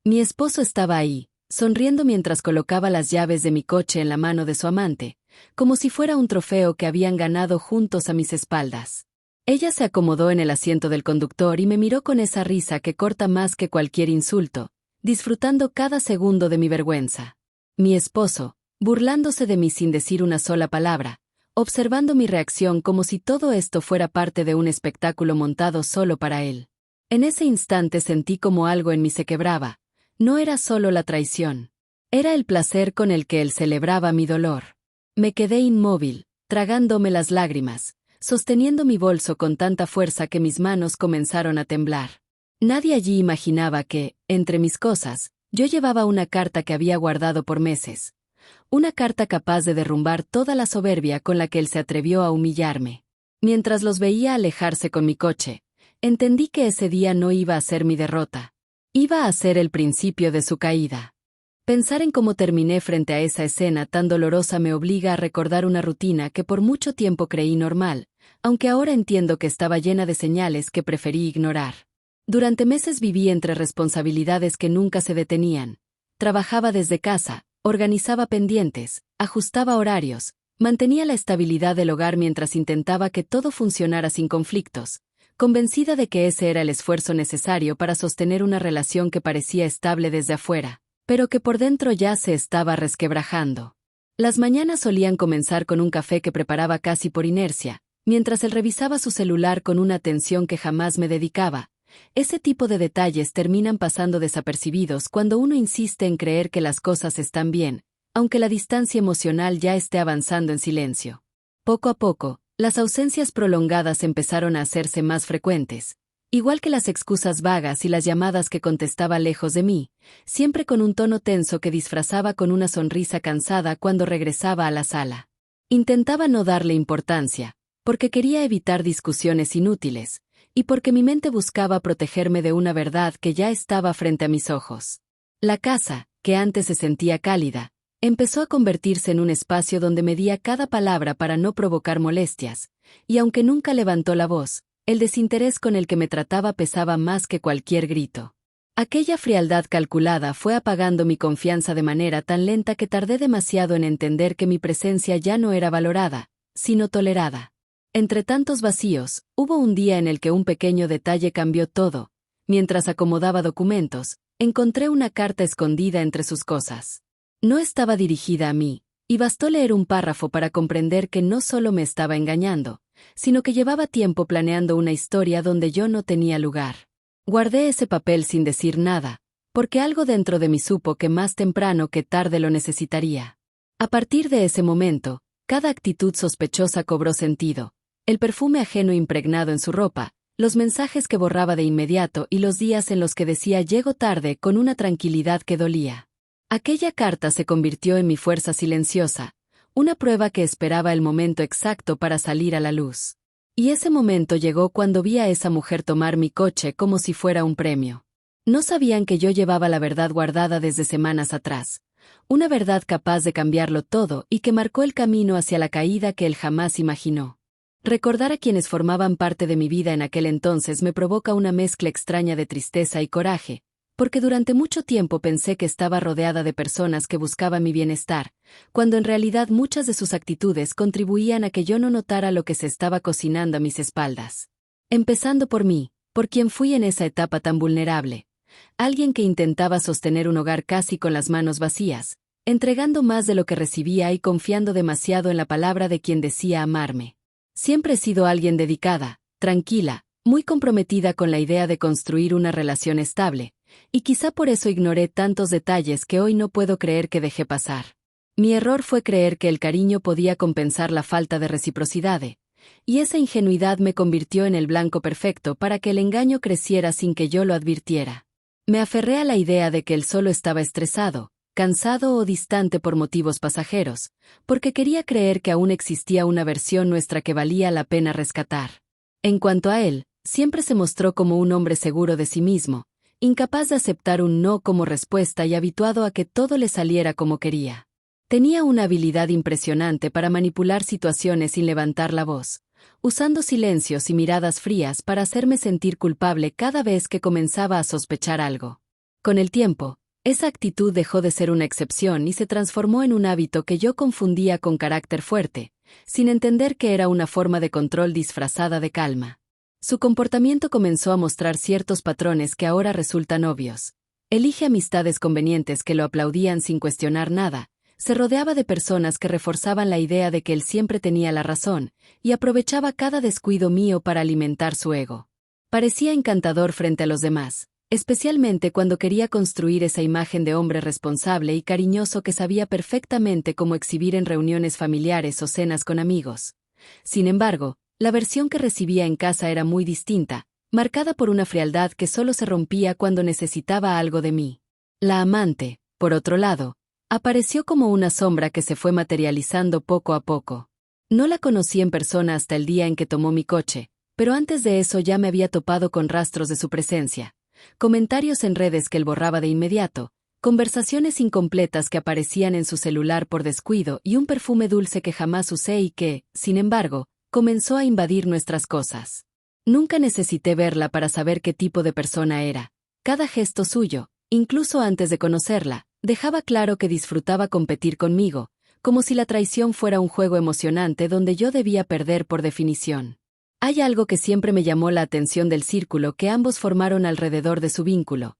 Mi esposo estaba ahí, sonriendo mientras colocaba las llaves de mi coche en la mano de su amante, como si fuera un trofeo que habían ganado juntos a mis espaldas. Ella se acomodó en el asiento del conductor y me miró con esa risa que corta más que cualquier insulto, disfrutando cada segundo de mi vergüenza. Mi esposo, burlándose de mí sin decir una sola palabra, observando mi reacción como si todo esto fuera parte de un espectáculo montado solo para él. En ese instante sentí como algo en mí se quebraba. No era solo la traición. Era el placer con el que él celebraba mi dolor. Me quedé inmóvil, tragándome las lágrimas, sosteniendo mi bolso con tanta fuerza que mis manos comenzaron a temblar. Nadie allí imaginaba que, entre mis cosas, yo llevaba una carta que había guardado por meses. Una carta capaz de derrumbar toda la soberbia con la que él se atrevió a humillarme. Mientras los veía alejarse con mi coche, entendí que ese día no iba a ser mi derrota. Iba a ser el principio de su caída. Pensar en cómo terminé frente a esa escena tan dolorosa me obliga a recordar una rutina que por mucho tiempo creí normal, aunque ahora entiendo que estaba llena de señales que preferí ignorar. Durante meses viví entre responsabilidades que nunca se detenían. Trabajaba desde casa, organizaba pendientes, ajustaba horarios, mantenía la estabilidad del hogar mientras intentaba que todo funcionara sin conflictos, convencida de que ese era el esfuerzo necesario para sostener una relación que parecía estable desde afuera, pero que por dentro ya se estaba resquebrajando. Las mañanas solían comenzar con un café que preparaba casi por inercia, mientras él revisaba su celular con una atención que jamás me dedicaba. Ese tipo de detalles terminan pasando desapercibidos cuando uno insiste en creer que las cosas están bien, aunque la distancia emocional ya esté avanzando en silencio. Poco a poco, las ausencias prolongadas empezaron a hacerse más frecuentes, igual que las excusas vagas y las llamadas que contestaba lejos de mí, siempre con un tono tenso que disfrazaba con una sonrisa cansada cuando regresaba a la sala. Intentaba no darle importancia, porque quería evitar discusiones inútiles, y porque mi mente buscaba protegerme de una verdad que ya estaba frente a mis ojos. La casa, que antes se sentía cálida, empezó a convertirse en un espacio donde medía cada palabra para no provocar molestias, y aunque nunca levantó la voz, el desinterés con el que me trataba pesaba más que cualquier grito. Aquella frialdad calculada fue apagando mi confianza de manera tan lenta que tardé demasiado en entender que mi presencia ya no era valorada, sino tolerada. Entre tantos vacíos, hubo un día en el que un pequeño detalle cambió todo. Mientras acomodaba documentos, encontré una carta escondida entre sus cosas. No estaba dirigida a mí, y bastó leer un párrafo para comprender que no solo me estaba engañando, sino que llevaba tiempo planeando una historia donde yo no tenía lugar. Guardé ese papel sin decir nada, porque algo dentro de mí supo que más temprano que tarde lo necesitaría. A partir de ese momento, cada actitud sospechosa cobró sentido. El perfume ajeno impregnado en su ropa, los mensajes que borraba de inmediato y los días en los que decía llego tarde con una tranquilidad que dolía. Aquella carta se convirtió en mi fuerza silenciosa, una prueba que esperaba el momento exacto para salir a la luz. Y ese momento llegó cuando vi a esa mujer tomar mi coche como si fuera un premio. No sabían que yo llevaba la verdad guardada desde semanas atrás, una verdad capaz de cambiarlo todo y que marcó el camino hacia la caída que él jamás imaginó. Recordar a quienes formaban parte de mi vida en aquel entonces me provoca una mezcla extraña de tristeza y coraje, porque durante mucho tiempo pensé que estaba rodeada de personas que buscaban mi bienestar, cuando en realidad muchas de sus actitudes contribuían a que yo no notara lo que se estaba cocinando a mis espaldas. Empezando por mí, por quien fui en esa etapa tan vulnerable, alguien que intentaba sostener un hogar casi con las manos vacías, entregando más de lo que recibía y confiando demasiado en la palabra de quien decía amarme. Siempre he sido alguien dedicada, tranquila, muy comprometida con la idea de construir una relación estable, y quizá por eso ignoré tantos detalles que hoy no puedo creer que dejé pasar. Mi error fue creer que el cariño podía compensar la falta de reciprocidad, y esa ingenuidad me convirtió en el blanco perfecto para que el engaño creciera sin que yo lo advirtiera. Me aferré a la idea de que él solo estaba estresado, cansado o distante por motivos pasajeros, porque quería creer que aún existía una versión nuestra que valía la pena rescatar. En cuanto a él, siempre se mostró como un hombre seguro de sí mismo, incapaz de aceptar un no como respuesta y habituado a que todo le saliera como quería. Tenía una habilidad impresionante para manipular situaciones sin levantar la voz, usando silencios y miradas frías para hacerme sentir culpable cada vez que comenzaba a sospechar algo. Con el tiempo, esa actitud dejó de ser una excepción y se transformó en un hábito que yo confundía con carácter fuerte, sin entender que era una forma de control disfrazada de calma. Su comportamiento comenzó a mostrar ciertos patrones que ahora resultan obvios. Elige amistades convenientes que lo aplaudían sin cuestionar nada, se rodeaba de personas que reforzaban la idea de que él siempre tenía la razón, y aprovechaba cada descuido mío para alimentar su ego. Parecía encantador frente a los demás, especialmente cuando quería construir esa imagen de hombre responsable y cariñoso que sabía perfectamente cómo exhibir en reuniones familiares o cenas con amigos. Sin embargo, la versión que recibía en casa era muy distinta, marcada por una frialdad que solo se rompía cuando necesitaba algo de mí. La amante, por otro lado, apareció como una sombra que se fue materializando poco a poco. No la conocí en persona hasta el día en que tomó mi coche, pero antes de eso ya me había topado con rastros de su presencia. Comentarios en redes que él borraba de inmediato, conversaciones incompletas que aparecían en su celular por descuido y un perfume dulce que jamás usé y que, sin embargo, comenzó a invadir nuestras cosas. Nunca necesité verla para saber qué tipo de persona era. Cada gesto suyo, incluso antes de conocerla, dejaba claro que disfrutaba competir conmigo, como si la traición fuera un juego emocionante donde yo debía perder por definición. Hay algo que siempre me llamó la atención del círculo que ambos formaron alrededor de su vínculo.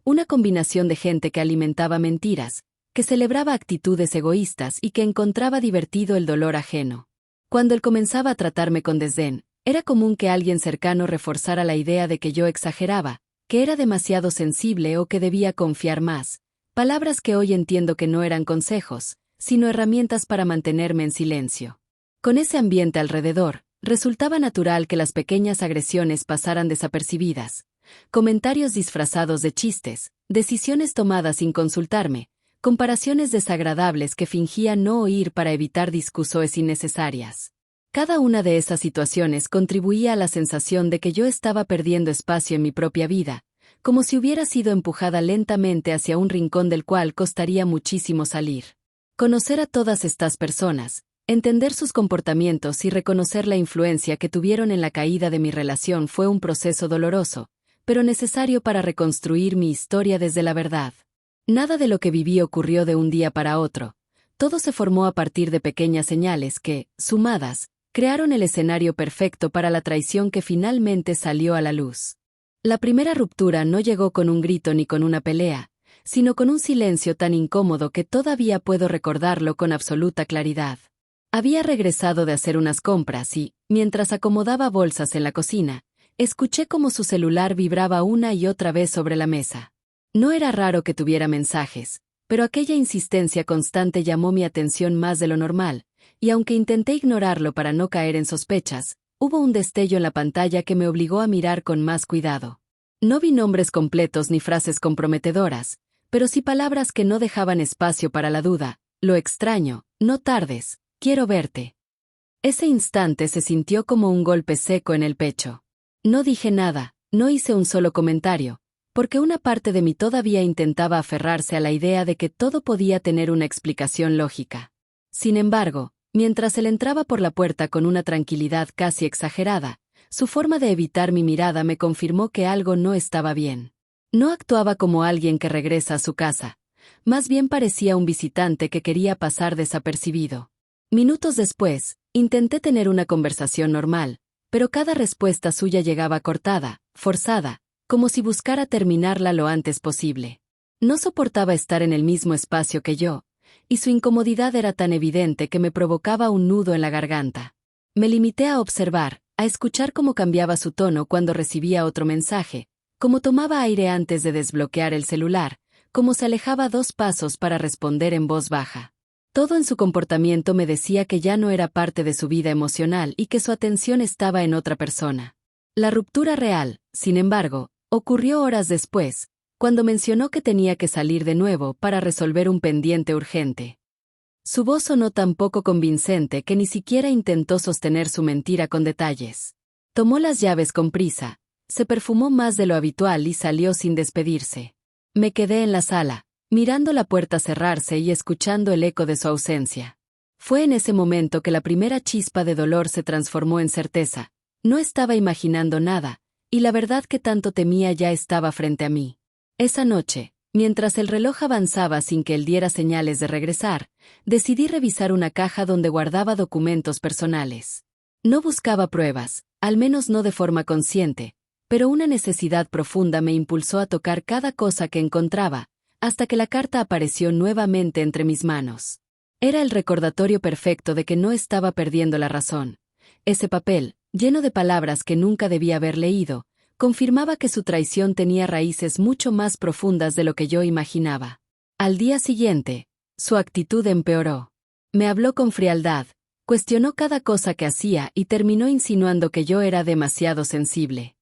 Una combinación de gente que alimentaba mentiras, que celebraba actitudes egoístas y que encontraba divertido el dolor ajeno. Cuando él comenzaba a tratarme con desdén, era común que alguien cercano reforzara la idea de que yo exageraba, que era demasiado sensible o que debía confiar más, palabras que hoy entiendo que no eran consejos, sino herramientas para mantenerme en silencio. Con ese ambiente alrededor, resultaba natural que las pequeñas agresiones pasaran desapercibidas. Comentarios disfrazados de chistes, decisiones tomadas sin consultarme, comparaciones desagradables que fingía no oír para evitar discusiones innecesarias. Cada una de esas situaciones contribuía a la sensación de que yo estaba perdiendo espacio en mi propia vida, como si hubiera sido empujada lentamente hacia un rincón del cual costaría muchísimo salir. Conocer a todas estas personas, entender sus comportamientos y reconocer la influencia que tuvieron en la caída de mi relación fue un proceso doloroso, pero necesario para reconstruir mi historia desde la verdad. Nada de lo que viví ocurrió de un día para otro. Todo se formó a partir de pequeñas señales que, sumadas, crearon el escenario perfecto para la traición que finalmente salió a la luz. La primera ruptura no llegó con un grito ni con una pelea, sino con un silencio tan incómodo que todavía puedo recordarlo con absoluta claridad. Había regresado de hacer unas compras y, mientras acomodaba bolsas en la cocina, escuché cómo su celular vibraba una y otra vez sobre la mesa. No era raro que tuviera mensajes, pero aquella insistencia constante llamó mi atención más de lo normal, y aunque intenté ignorarlo para no caer en sospechas, hubo un destello en la pantalla que me obligó a mirar con más cuidado. No vi nombres completos ni frases comprometedoras, pero sí palabras que no dejaban espacio para la duda. Lo extraño, no tardes, quiero verte. Ese instante se sintió como un golpe seco en el pecho. No dije nada, no hice un solo comentario, porque una parte de mí todavía intentaba aferrarse a la idea de que todo podía tener una explicación lógica. Sin embargo, mientras él entraba por la puerta con una tranquilidad casi exagerada, su forma de evitar mi mirada me confirmó que algo no estaba bien. No actuaba como alguien que regresa a su casa, más bien parecía un visitante que quería pasar desapercibido. Minutos después, intenté tener una conversación normal, pero cada respuesta suya llegaba cortada, forzada, como si buscara terminarla lo antes posible. No soportaba estar en el mismo espacio que yo, y su incomodidad era tan evidente que me provocaba un nudo en la garganta. Me limité a observar, a escuchar cómo cambiaba su tono cuando recibía otro mensaje, cómo tomaba aire antes de desbloquear el celular, cómo se alejaba 2 pasos para responder en voz baja. Todo en su comportamiento me decía que ya no era parte de su vida emocional y que su atención estaba en otra persona. La ruptura real, sin embargo, ocurrió horas después, cuando mencionó que tenía que salir de nuevo para resolver un pendiente urgente. Su voz sonó tan poco convincente que ni siquiera intentó sostener su mentira con detalles. Tomó las llaves con prisa, se perfumó más de lo habitual y salió sin despedirse. Me quedé en la sala, mirando la puerta cerrarse y escuchando el eco de su ausencia. Fue en ese momento que la primera chispa de dolor se transformó en certeza. No estaba imaginando nada, y la verdad que tanto temía ya estaba frente a mí. Esa noche, Mientras el reloj avanzaba sin que él diera señales de regresar, decidí revisar una caja donde guardaba documentos personales. No buscaba pruebas, al menos no de forma consciente, pero una necesidad profunda me impulsó a tocar cada cosa que encontraba, hasta que la carta apareció nuevamente entre mis manos. Era el recordatorio perfecto de que no estaba perdiendo la razón. Ese papel, lleno de palabras que nunca debía haber leído, confirmaba que su traición tenía raíces mucho más profundas de lo que yo imaginaba. Al día siguiente, su actitud empeoró. Me habló con frialdad, cuestionó cada cosa que hacía y terminó insinuando que yo era demasiado sensible.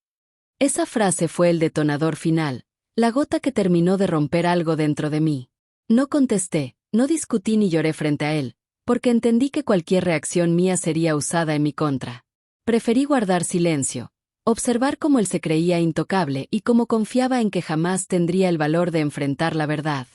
Esa frase fue el detonador final, la gota que terminó de romper algo dentro de mí. No contesté, no discutí ni lloré frente a él, porque entendí que cualquier reacción mía sería usada en mi contra. Preferí guardar silencio, observar cómo él se creía intocable y cómo confiaba en que jamás tendría el valor de enfrentar la verdad.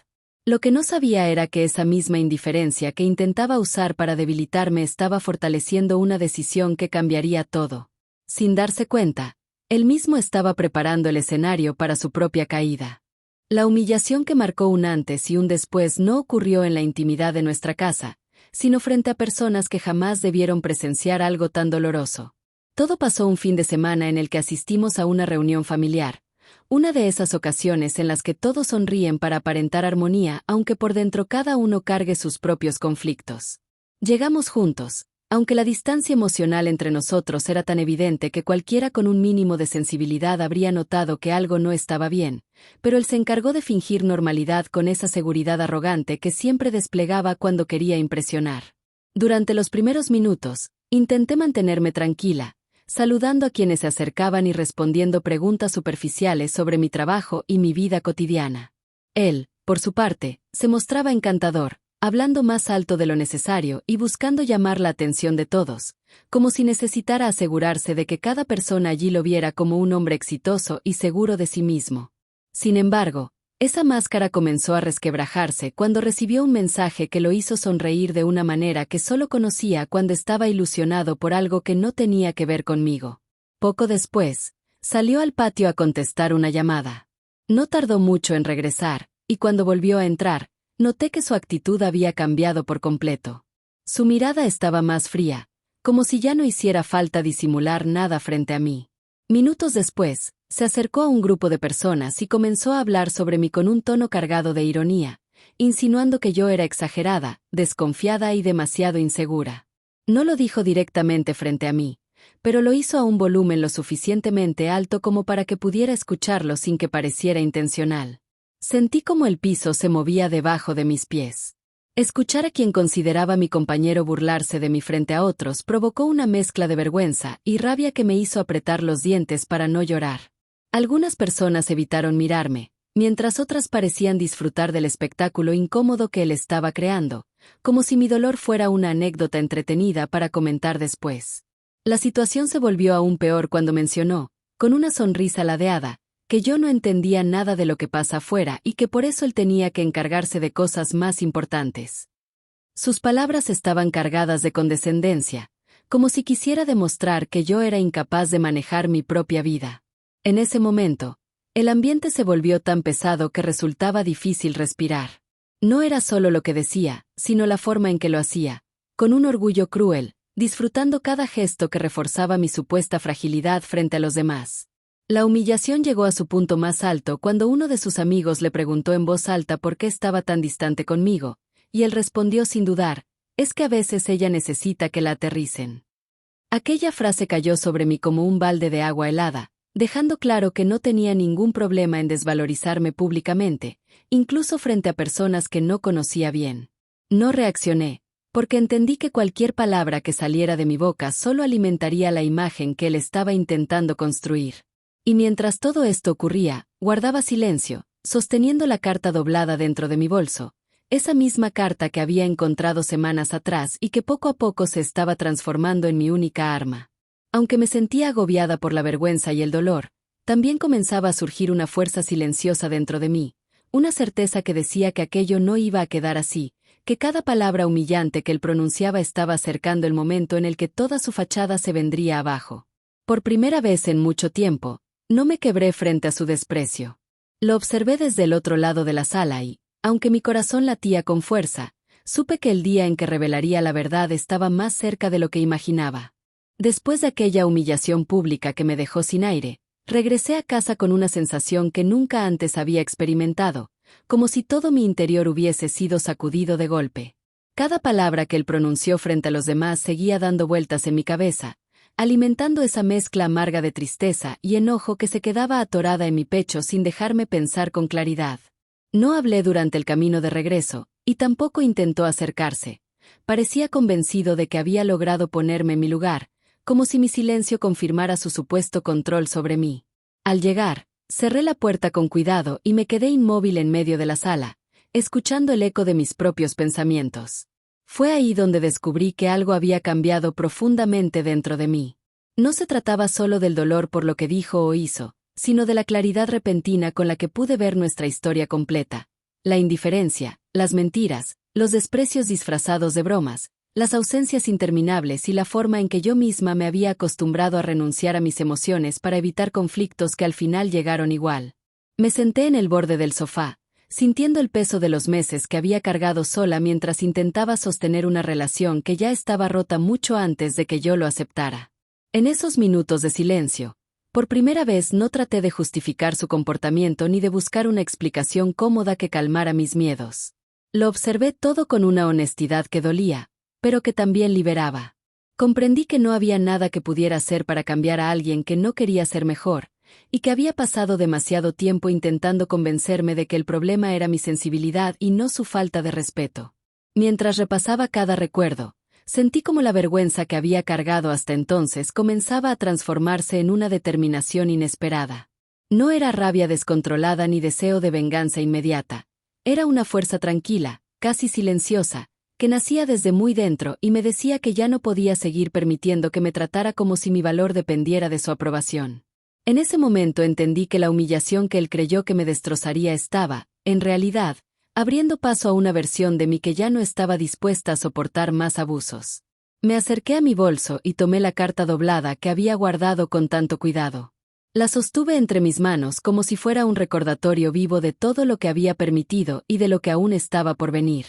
Lo que no sabía era que esa misma indiferencia que intentaba usar para debilitarme estaba fortaleciendo una decisión que cambiaría todo. Sin darse cuenta, él mismo estaba preparando el escenario para su propia caída. La humillación que marcó un antes y un después no ocurrió en la intimidad de nuestra casa, sino frente a personas que jamás debieron presenciar algo tan doloroso. Todo pasó un fin de semana en el que asistimos a una reunión familiar, una de esas ocasiones en las que todos sonríen para aparentar armonía, aunque por dentro cada uno cargue sus propios conflictos. Llegamos juntos, aunque la distancia emocional entre nosotros era tan evidente que cualquiera con un mínimo de sensibilidad habría notado que algo no estaba bien, pero él se encargó de fingir normalidad con esa seguridad arrogante que siempre desplegaba cuando quería impresionar. Durante los primeros minutos, intenté mantenerme tranquila, saludando a quienes se acercaban y respondiendo preguntas superficiales sobre mi trabajo y mi vida cotidiana. Él, por su parte, se mostraba encantador, hablando más alto de lo necesario y buscando llamar la atención de todos, como si necesitara asegurarse de que cada persona allí lo viera como un hombre exitoso y seguro de sí mismo. Sin embargo, esa máscara comenzó a resquebrajarse cuando recibió un mensaje que lo hizo sonreír de una manera que solo conocía cuando estaba ilusionado por algo que no tenía que ver conmigo. Poco después, salió al patio a contestar una llamada. No tardó mucho en regresar, y cuando volvió a entrar, noté que su actitud había cambiado por completo. Su mirada estaba más fría, como si ya no hiciera falta disimular nada frente a mí. Minutos después, se acercó a un grupo de personas y comenzó a hablar sobre mí con un tono cargado de ironía, insinuando que yo era exagerada, desconfiada y demasiado insegura. No lo dijo directamente frente a mí, pero lo hizo a un volumen lo suficientemente alto como para que pudiera escucharlo sin que pareciera intencional. Sentí como el piso se movía debajo de mis pies. Escuchar a quien consideraba mi compañero burlarse de mí frente a otros provocó una mezcla de vergüenza y rabia que me hizo apretar los dientes para no llorar. Algunas personas evitaron mirarme, mientras otras parecían disfrutar del espectáculo incómodo que él estaba creando, como si mi dolor fuera una anécdota entretenida para comentar después. La situación se volvió aún peor cuando mencionó, con una sonrisa ladeada, que yo no entendía nada de lo que pasa afuera y que por eso él tenía que encargarse de cosas más importantes. Sus palabras estaban cargadas de condescendencia, como si quisiera demostrar que yo era incapaz de manejar mi propia vida. En ese momento, el ambiente se volvió tan pesado que resultaba difícil respirar. No era solo lo que decía, sino la forma en que lo hacía, con un orgullo cruel, disfrutando cada gesto que reforzaba mi supuesta fragilidad frente a los demás. La humillación llegó a su punto más alto cuando uno de sus amigos le preguntó en voz alta por qué estaba tan distante conmigo, y él respondió sin dudar, es que a veces ella necesita que la aterricen. Aquella frase cayó sobre mí como un balde de agua helada, dejando claro que no tenía ningún problema en desvalorizarme públicamente, incluso frente a personas que no conocía bien. No reaccioné, porque entendí que cualquier palabra que saliera de mi boca solo alimentaría la imagen que él estaba intentando construir. Y mientras todo esto ocurría, guardaba silencio, sosteniendo la carta doblada dentro de mi bolso, esa misma carta que había encontrado semanas atrás y que poco a poco se estaba transformando en mi única arma. Aunque me sentía agobiada por la vergüenza y el dolor, también comenzaba a surgir una fuerza silenciosa dentro de mí, una certeza que decía que aquello no iba a quedar así, que cada palabra humillante que él pronunciaba estaba acercando el momento en el que toda su fachada se vendría abajo. Por primera vez en mucho tiempo, no me quebré frente a su desprecio. Lo observé desde el otro lado de la sala y, aunque mi corazón latía con fuerza, supe que el día en que revelaría la verdad estaba más cerca de lo que imaginaba. Después de aquella humillación pública que me dejó sin aire, regresé a casa con una sensación que nunca antes había experimentado, como si todo mi interior hubiese sido sacudido de golpe. Cada palabra que él pronunció frente a los demás seguía dando vueltas en mi cabeza, alimentando esa mezcla amarga de tristeza y enojo que se quedaba atorada en mi pecho sin dejarme pensar con claridad. No hablé durante el camino de regreso, y tampoco intentó acercarse. Parecía convencido de que había logrado ponerme en mi lugar, como si mi silencio confirmara su supuesto control sobre mí. Al llegar, cerré la puerta con cuidado y me quedé inmóvil en medio de la sala, escuchando el eco de mis propios pensamientos. Fue ahí donde descubrí que algo había cambiado profundamente dentro de mí. No se trataba solo del dolor por lo que dijo o hizo, sino de la claridad repentina con la que pude ver nuestra historia completa. La indiferencia, las mentiras, los desprecios disfrazados de bromas, las ausencias interminables y la forma en que yo misma me había acostumbrado a renunciar a mis emociones para evitar conflictos que al final llegaron igual. Me senté en el borde del sofá, sintiendo el peso de los meses que había cargado sola mientras intentaba sostener una relación que ya estaba rota mucho antes de que yo lo aceptara. En esos minutos de silencio, por primera vez no traté de justificar su comportamiento ni de buscar una explicación cómoda que calmara mis miedos. Lo observé todo con una honestidad que dolía, pero que también liberaba. Comprendí que no había nada que pudiera hacer para cambiar a alguien que no quería ser mejor, y que había pasado demasiado tiempo intentando convencerme de que el problema era mi sensibilidad y no su falta de respeto. Mientras repasaba cada recuerdo, sentí como la vergüenza que había cargado hasta entonces comenzaba a transformarse en una determinación inesperada. No era rabia descontrolada ni deseo de venganza inmediata. Era una fuerza tranquila, casi silenciosa, que nacía desde muy dentro y me decía que ya no podía seguir permitiendo que me tratara como si mi valor dependiera de su aprobación. En ese momento entendí que la humillación que él creyó que me destrozaría estaba, en realidad, abriendo paso a una versión de mí que ya no estaba dispuesta a soportar más abusos. Me acerqué a mi bolso y tomé la carta doblada que había guardado con tanto cuidado. La sostuve entre mis manos como si fuera un recordatorio vivo de todo lo que había permitido y de lo que aún estaba por venir.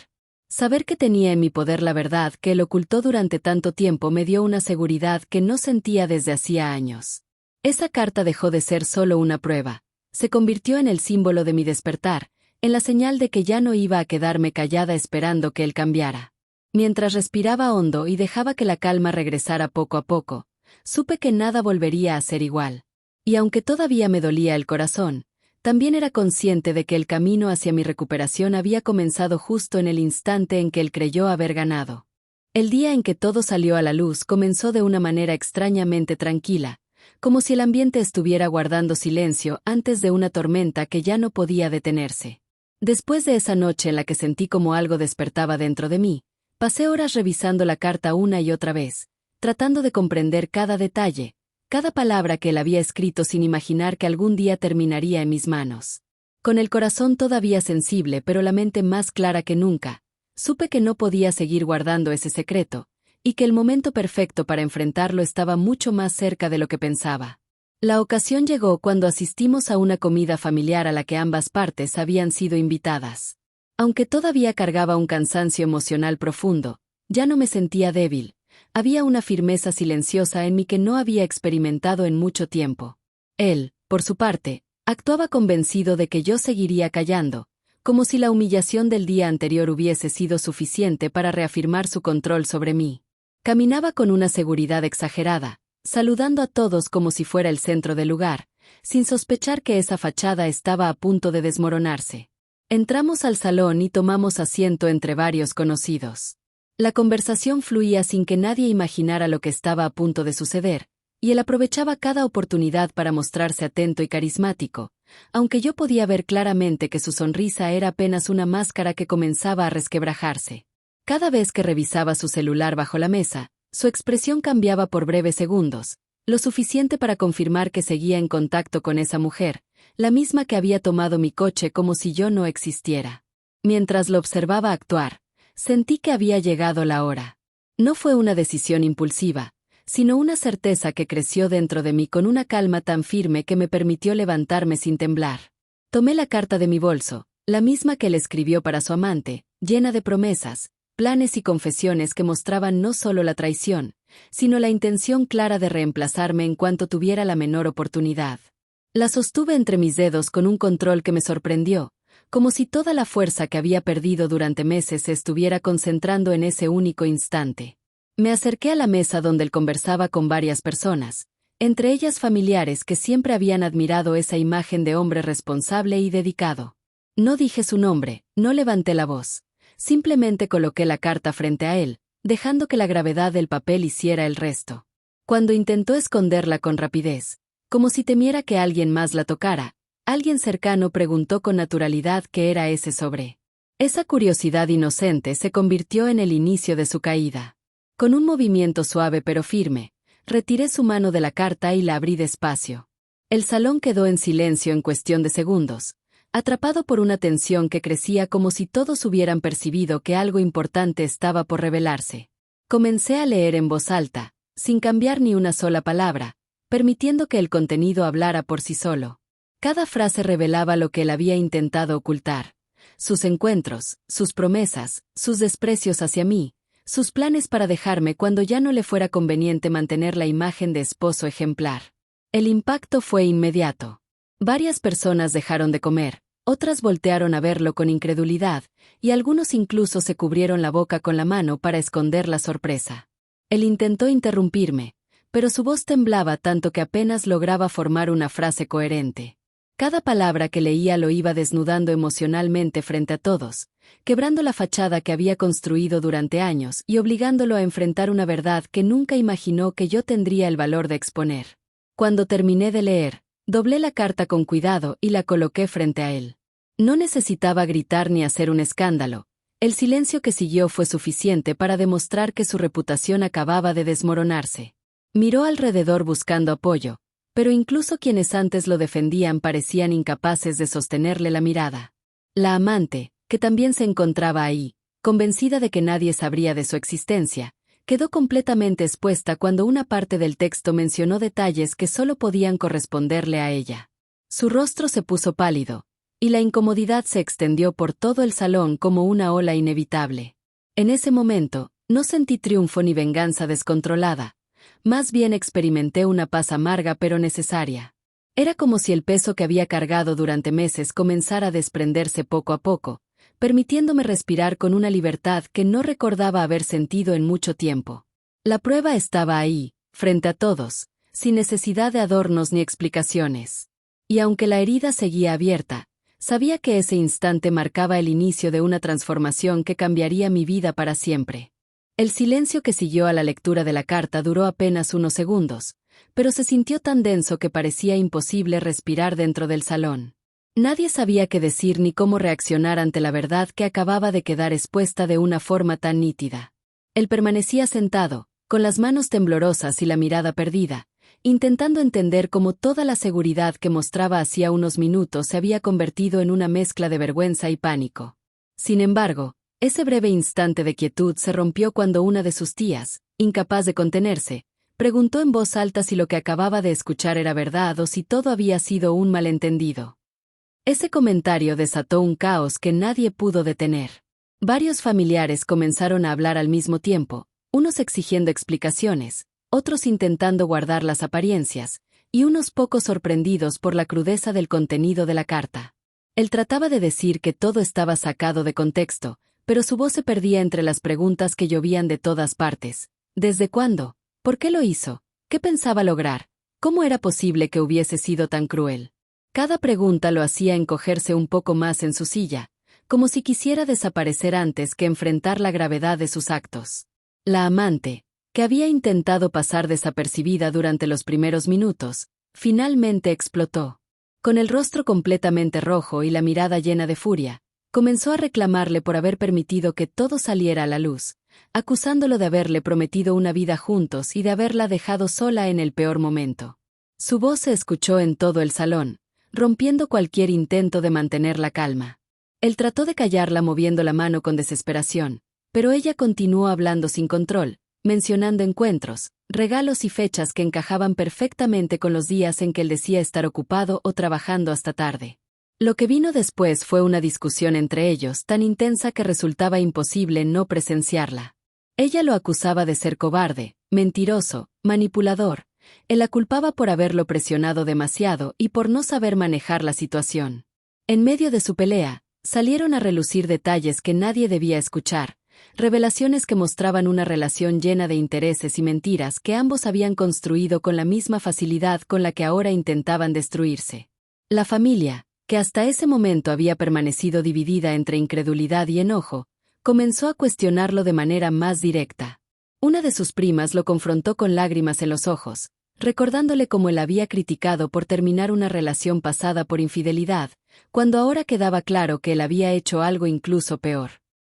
Saber que tenía en mi poder la verdad que él ocultó durante tanto tiempo me dio una seguridad que no sentía desde hacía años. Esa carta dejó de ser solo una prueba, se convirtió en el símbolo de mi despertar, en la señal de que ya no iba a quedarme callada esperando que él cambiara. Mientras respiraba hondo y dejaba que la calma regresara poco a poco, supe que nada volvería a ser igual. Y aunque todavía me dolía el corazón, también era consciente de que el camino hacia mi recuperación había comenzado justo en el instante en que él creyó haber ganado. El día en que todo salió a la luz comenzó de una manera extrañamente tranquila, como si el ambiente estuviera guardando silencio antes de una tormenta que ya no podía detenerse. Después de esa noche en la que sentí como algo despertaba dentro de mí, pasé horas revisando la carta una y otra vez, tratando de comprender cada detalle, cada palabra que él había escrito sin imaginar que algún día terminaría en mis manos. Con el corazón todavía sensible pero la mente más clara que nunca, supe que no podía seguir guardando ese secreto, y que el momento perfecto para enfrentarlo estaba mucho más cerca de lo que pensaba. La ocasión llegó cuando asistimos a una comida familiar a la que ambas partes habían sido invitadas. Aunque todavía cargaba un cansancio emocional profundo, ya no me sentía débil. Había una firmeza silenciosa en mí que no había experimentado en mucho tiempo. Él, por su parte, actuaba convencido de que yo seguiría callando, como si la humillación del día anterior hubiese sido suficiente para reafirmar su control sobre mí. Caminaba con una seguridad exagerada, saludando a todos como si fuera el centro del lugar, sin sospechar que esa fachada estaba a punto de desmoronarse. Entramos al salón y tomamos asiento entre varios conocidos. La conversación fluía sin que nadie imaginara lo que estaba a punto de suceder, y él aprovechaba cada oportunidad para mostrarse atento y carismático, aunque yo podía ver claramente que su sonrisa era apenas una máscara que comenzaba a resquebrajarse. Cada vez que revisaba su celular bajo la mesa, su expresión cambiaba por breves segundos, lo suficiente para confirmar que seguía en contacto con esa mujer, la misma que había tomado mi coche como si yo no existiera. Mientras lo observaba actuar, sentí que había llegado la hora. No fue una decisión impulsiva, sino una certeza que creció dentro de mí con una calma tan firme que me permitió levantarme sin temblar. Tomé la carta de mi bolso, la misma que él escribió para su amante, llena de promesas, planes y confesiones que mostraban no solo la traición, sino la intención clara de reemplazarme en cuanto tuviera la menor oportunidad. La sostuve entre mis dedos con un control que me sorprendió, como si toda la fuerza que había perdido durante meses se estuviera concentrando en ese único instante. Me acerqué a la mesa donde él conversaba con varias personas, entre ellas familiares que siempre habían admirado esa imagen de hombre responsable y dedicado. No dije su nombre, no levanté la voz. Simplemente coloqué la carta frente a él, dejando que la gravedad del papel hiciera el resto. Cuando intentó esconderla con rapidez, como si temiera que alguien más la tocara, alguien cercano preguntó con naturalidad qué era ese sobre. Esa curiosidad inocente se convirtió en el inicio de su caída. Con un movimiento suave pero firme, retiré su mano de la carta y la abrí despacio. El salón quedó en silencio en cuestión de segundos, atrapado por una tensión que crecía como si todos hubieran percibido que algo importante estaba por revelarse. Comencé a leer en voz alta, sin cambiar ni una sola palabra, permitiendo que el contenido hablara por sí solo. Cada frase revelaba lo que él había intentado ocultar: sus encuentros, sus promesas, sus desprecios hacia mí, sus planes para dejarme cuando ya no le fuera conveniente mantener la imagen de esposo ejemplar. El impacto fue inmediato. Varias personas dejaron de comer, otras voltearon a verlo con incredulidad, y algunos incluso se cubrieron la boca con la mano para esconder la sorpresa. Él intentó interrumpirme, pero su voz temblaba tanto que apenas lograba formar una frase coherente. Cada palabra que leía lo iba desnudando emocionalmente frente a todos, quebrando la fachada que había construido durante años y obligándolo a enfrentar una verdad que nunca imaginó que yo tendría el valor de exponer. Cuando terminé de leer, doblé la carta con cuidado y la coloqué frente a él. No necesitaba gritar ni hacer un escándalo. El silencio que siguió fue suficiente para demostrar que su reputación acababa de desmoronarse. Miró alrededor buscando apoyo, pero incluso quienes antes lo defendían parecían incapaces de sostenerle la mirada. La amante, que también se encontraba ahí, convencida de que nadie sabría de su existencia, quedó completamente expuesta cuando una parte del texto mencionó detalles que solo podían corresponderle a ella. Su rostro se puso pálido, y la incomodidad se extendió por todo el salón como una ola inevitable. En ese momento, no sentí triunfo ni venganza descontrolada, más bien experimenté una paz amarga pero necesaria. Era como si el peso que había cargado durante meses comenzara a desprenderse poco a poco, permitiéndome respirar con una libertad que no recordaba haber sentido en mucho tiempo. La prueba estaba ahí, frente a todos, sin necesidad de adornos ni explicaciones. Y aunque la herida seguía abierta, sabía que ese instante marcaba el inicio de una transformación que cambiaría mi vida para siempre. El silencio que siguió a la lectura de la carta duró apenas unos segundos, pero se sintió tan denso que parecía imposible respirar dentro del salón. Nadie sabía qué decir ni cómo reaccionar ante la verdad que acababa de quedar expuesta de una forma tan nítida. Él permanecía sentado, con las manos temblorosas y la mirada perdida, intentando entender cómo toda la seguridad que mostraba hacía unos minutos se había convertido en una mezcla de vergüenza y pánico. Sin embargo, ese breve instante de quietud se rompió cuando una de sus tías, incapaz de contenerse, preguntó en voz alta si lo que acababa de escuchar era verdad o si todo había sido un malentendido. Ese comentario desató un caos que nadie pudo detener. Varios familiares comenzaron a hablar al mismo tiempo, unos exigiendo explicaciones, otros intentando guardar las apariencias, y unos pocos sorprendidos por la crudeza del contenido de la carta. Él trataba de decir que todo estaba sacado de contexto, pero su voz se perdía entre las preguntas que llovían de todas partes. ¿Desde cuándo? ¿Por qué lo hizo? ¿Qué pensaba lograr? ¿Cómo era posible que hubiese sido tan cruel? Cada pregunta lo hacía encogerse un poco más en su silla, como si quisiera desaparecer antes que enfrentar la gravedad de sus actos. La amante, que había intentado pasar desapercibida durante los primeros minutos, finalmente explotó. Con el rostro completamente rojo y la mirada llena de furia, comenzó a reclamarle por haber permitido que todo saliera a la luz, acusándolo de haberle prometido una vida juntos y de haberla dejado sola en el peor momento. Su voz se escuchó en todo el salón, rompiendo cualquier intento de mantener la calma. Él trató de callarla moviendo la mano con desesperación, pero ella continuó hablando sin control, mencionando encuentros, regalos y fechas que encajaban perfectamente con los días en que él decía estar ocupado o trabajando hasta tarde. Lo que vino después fue una discusión entre ellos tan intensa que resultaba imposible no presenciarla. Ella lo acusaba de ser cobarde, mentiroso, manipulador. Él la culpaba por haberlo presionado demasiado y por no saber manejar la situación. En medio de su pelea, salieron a relucir detalles que nadie debía escuchar, revelaciones que mostraban una relación llena de intereses y mentiras que ambos habían construido con la misma facilidad con la que ahora intentaban destruirse. La familia, que hasta ese momento había permanecido dividida entre incredulidad y enojo, comenzó a cuestionarlo de manera más directa. Una de sus primas lo confrontó con lágrimas en los ojos, recordándole cómo él había criticado por terminar una relación pasada por infidelidad, cuando ahora quedaba claro que él había hecho algo incluso peor.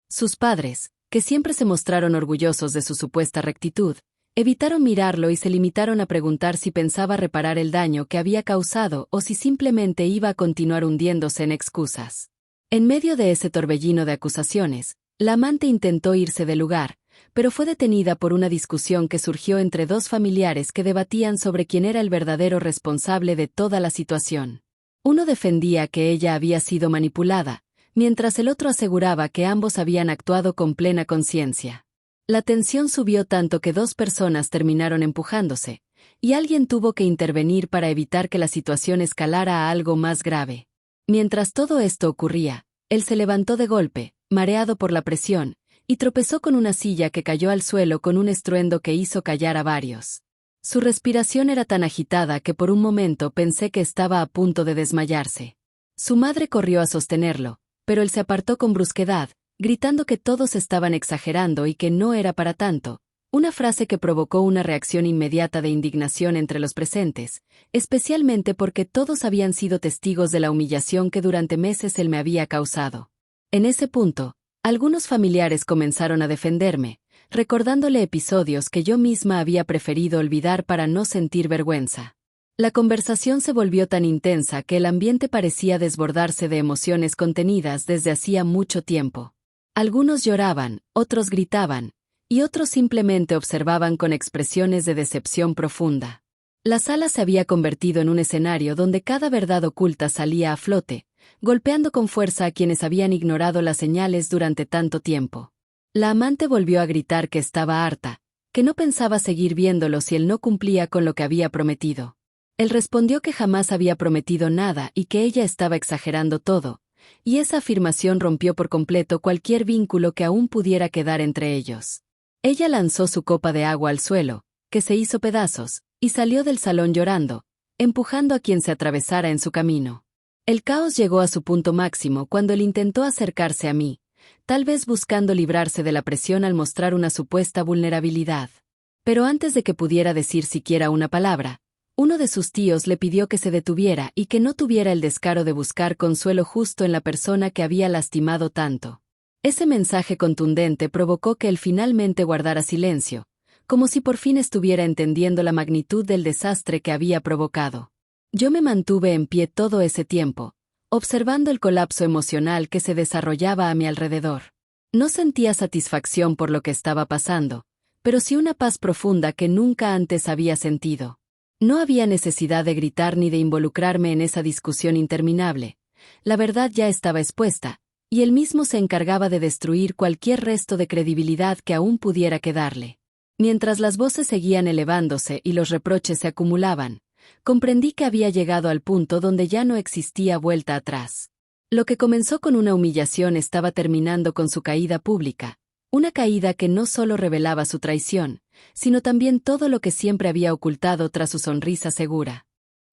Sus padres, que siempre se mostraron orgullosos de su supuesta rectitud, evitaron mirarlo y se limitaron a preguntar si pensaba reparar el daño que había causado o si simplemente iba a continuar hundiéndose en excusas. En medio de ese torbellino de acusaciones, la amante intentó irse del lugar, pero fue detenida por una discusión que surgió entre dos familiares que debatían sobre quién era el verdadero responsable de toda la situación. Uno defendía que ella había sido manipulada, mientras el otro aseguraba que ambos habían actuado con plena conciencia. La tensión subió tanto que dos personas terminaron empujándose, y alguien tuvo que intervenir para evitar que la situación escalara a algo más grave. Mientras todo esto ocurría, él se levantó de golpe, mareado por la presión, y tropezó con una silla que cayó al suelo con un estruendo que hizo callar a varios. Su respiración era tan agitada que por un momento pensé que estaba a punto de desmayarse. Su madre corrió a sostenerlo, pero él se apartó con brusquedad, gritando que todos estaban exagerando y que no era para tanto, una frase que provocó una reacción inmediata de indignación entre los presentes, especialmente porque todos habían sido testigos de la humillación que durante meses él me había causado. En ese punto, algunos familiares comenzaron a defenderme, recordándole episodios que yo misma había preferido olvidar para no sentir vergüenza. La conversación se volvió tan intensa que el ambiente parecía desbordarse de emociones contenidas desde hacía mucho tiempo. Algunos lloraban, otros gritaban, y otros simplemente observaban con expresiones de decepción profunda. La sala se había convertido en un escenario donde cada verdad oculta salía a flote, golpeando con fuerza a quienes habían ignorado las señales durante tanto tiempo. La amante volvió a gritar que estaba harta, que no pensaba seguir viéndolo si él no cumplía con lo que había prometido. Él respondió que jamás había prometido nada y que ella estaba exagerando todo, y esa afirmación rompió por completo cualquier vínculo que aún pudiera quedar entre ellos. Ella lanzó su copa de agua al suelo, que se hizo pedazos, y salió del salón llorando, empujando a quien se atravesara en su camino. El caos llegó a su punto máximo cuando él intentó acercarse a mí, tal vez buscando librarse de la presión al mostrar una supuesta vulnerabilidad. Pero antes de que pudiera decir siquiera una palabra, uno de sus tíos le pidió que se detuviera y que no tuviera el descaro de buscar consuelo justo en la persona que había lastimado tanto. Ese mensaje contundente provocó que él finalmente guardara silencio, como si por fin estuviera entendiendo la magnitud del desastre que había provocado. Yo me mantuve en pie todo ese tiempo, observando el colapso emocional que se desarrollaba a mi alrededor. No sentía satisfacción por lo que estaba pasando, pero sí una paz profunda que nunca antes había sentido. No había necesidad de gritar ni de involucrarme en esa discusión interminable. La verdad ya estaba expuesta, y él mismo se encargaba de destruir cualquier resto de credibilidad que aún pudiera quedarle. Mientras las voces seguían elevándose y los reproches se acumulaban, comprendí que había llegado al punto donde ya no existía vuelta atrás. Lo que comenzó con una humillación estaba terminando con su caída pública, una caída que no solo revelaba su traición, sino también todo lo que siempre había ocultado tras su sonrisa segura.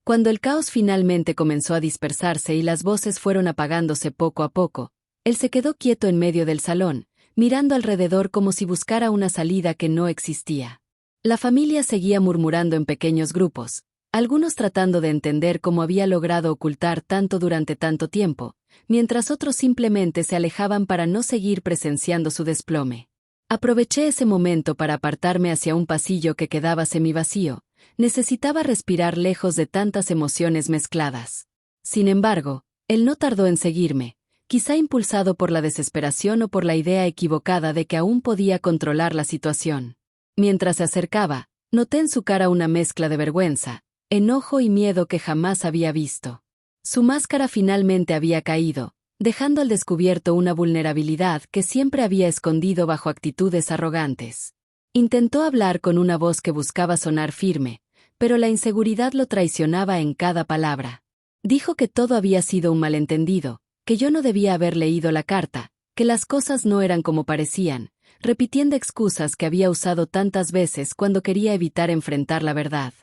Cuando el caos finalmente comenzó a dispersarse y las voces fueron apagándose poco a poco, él se quedó quieto en medio del salón, mirando alrededor como si buscara una salida que no existía. La familia seguía murmurando en pequeños grupos, algunos tratando de entender cómo había logrado ocultar tanto durante tanto tiempo, mientras otros simplemente se alejaban para no seguir presenciando su desplome. Aproveché ese momento para apartarme hacia un pasillo que quedaba semivacío. Necesitaba respirar lejos de tantas emociones mezcladas. Sin embargo, él no tardó en seguirme, quizá impulsado por la desesperación o por la idea equivocada de que aún podía controlar la situación. Mientras se acercaba, noté en su cara una mezcla de vergüenza, enojo y miedo que jamás había visto. Su máscara finalmente había caído, dejando al descubierto una vulnerabilidad que siempre había escondido bajo actitudes arrogantes. Intentó hablar con una voz que buscaba sonar firme, pero la inseguridad lo traicionaba en cada palabra. Dijo que todo había sido un malentendido, que yo no debía haber leído la carta, que las cosas no eran como parecían, repitiendo excusas que había usado tantas veces cuando quería evitar enfrentar la verdad.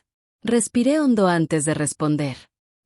Respiré hondo antes de responder.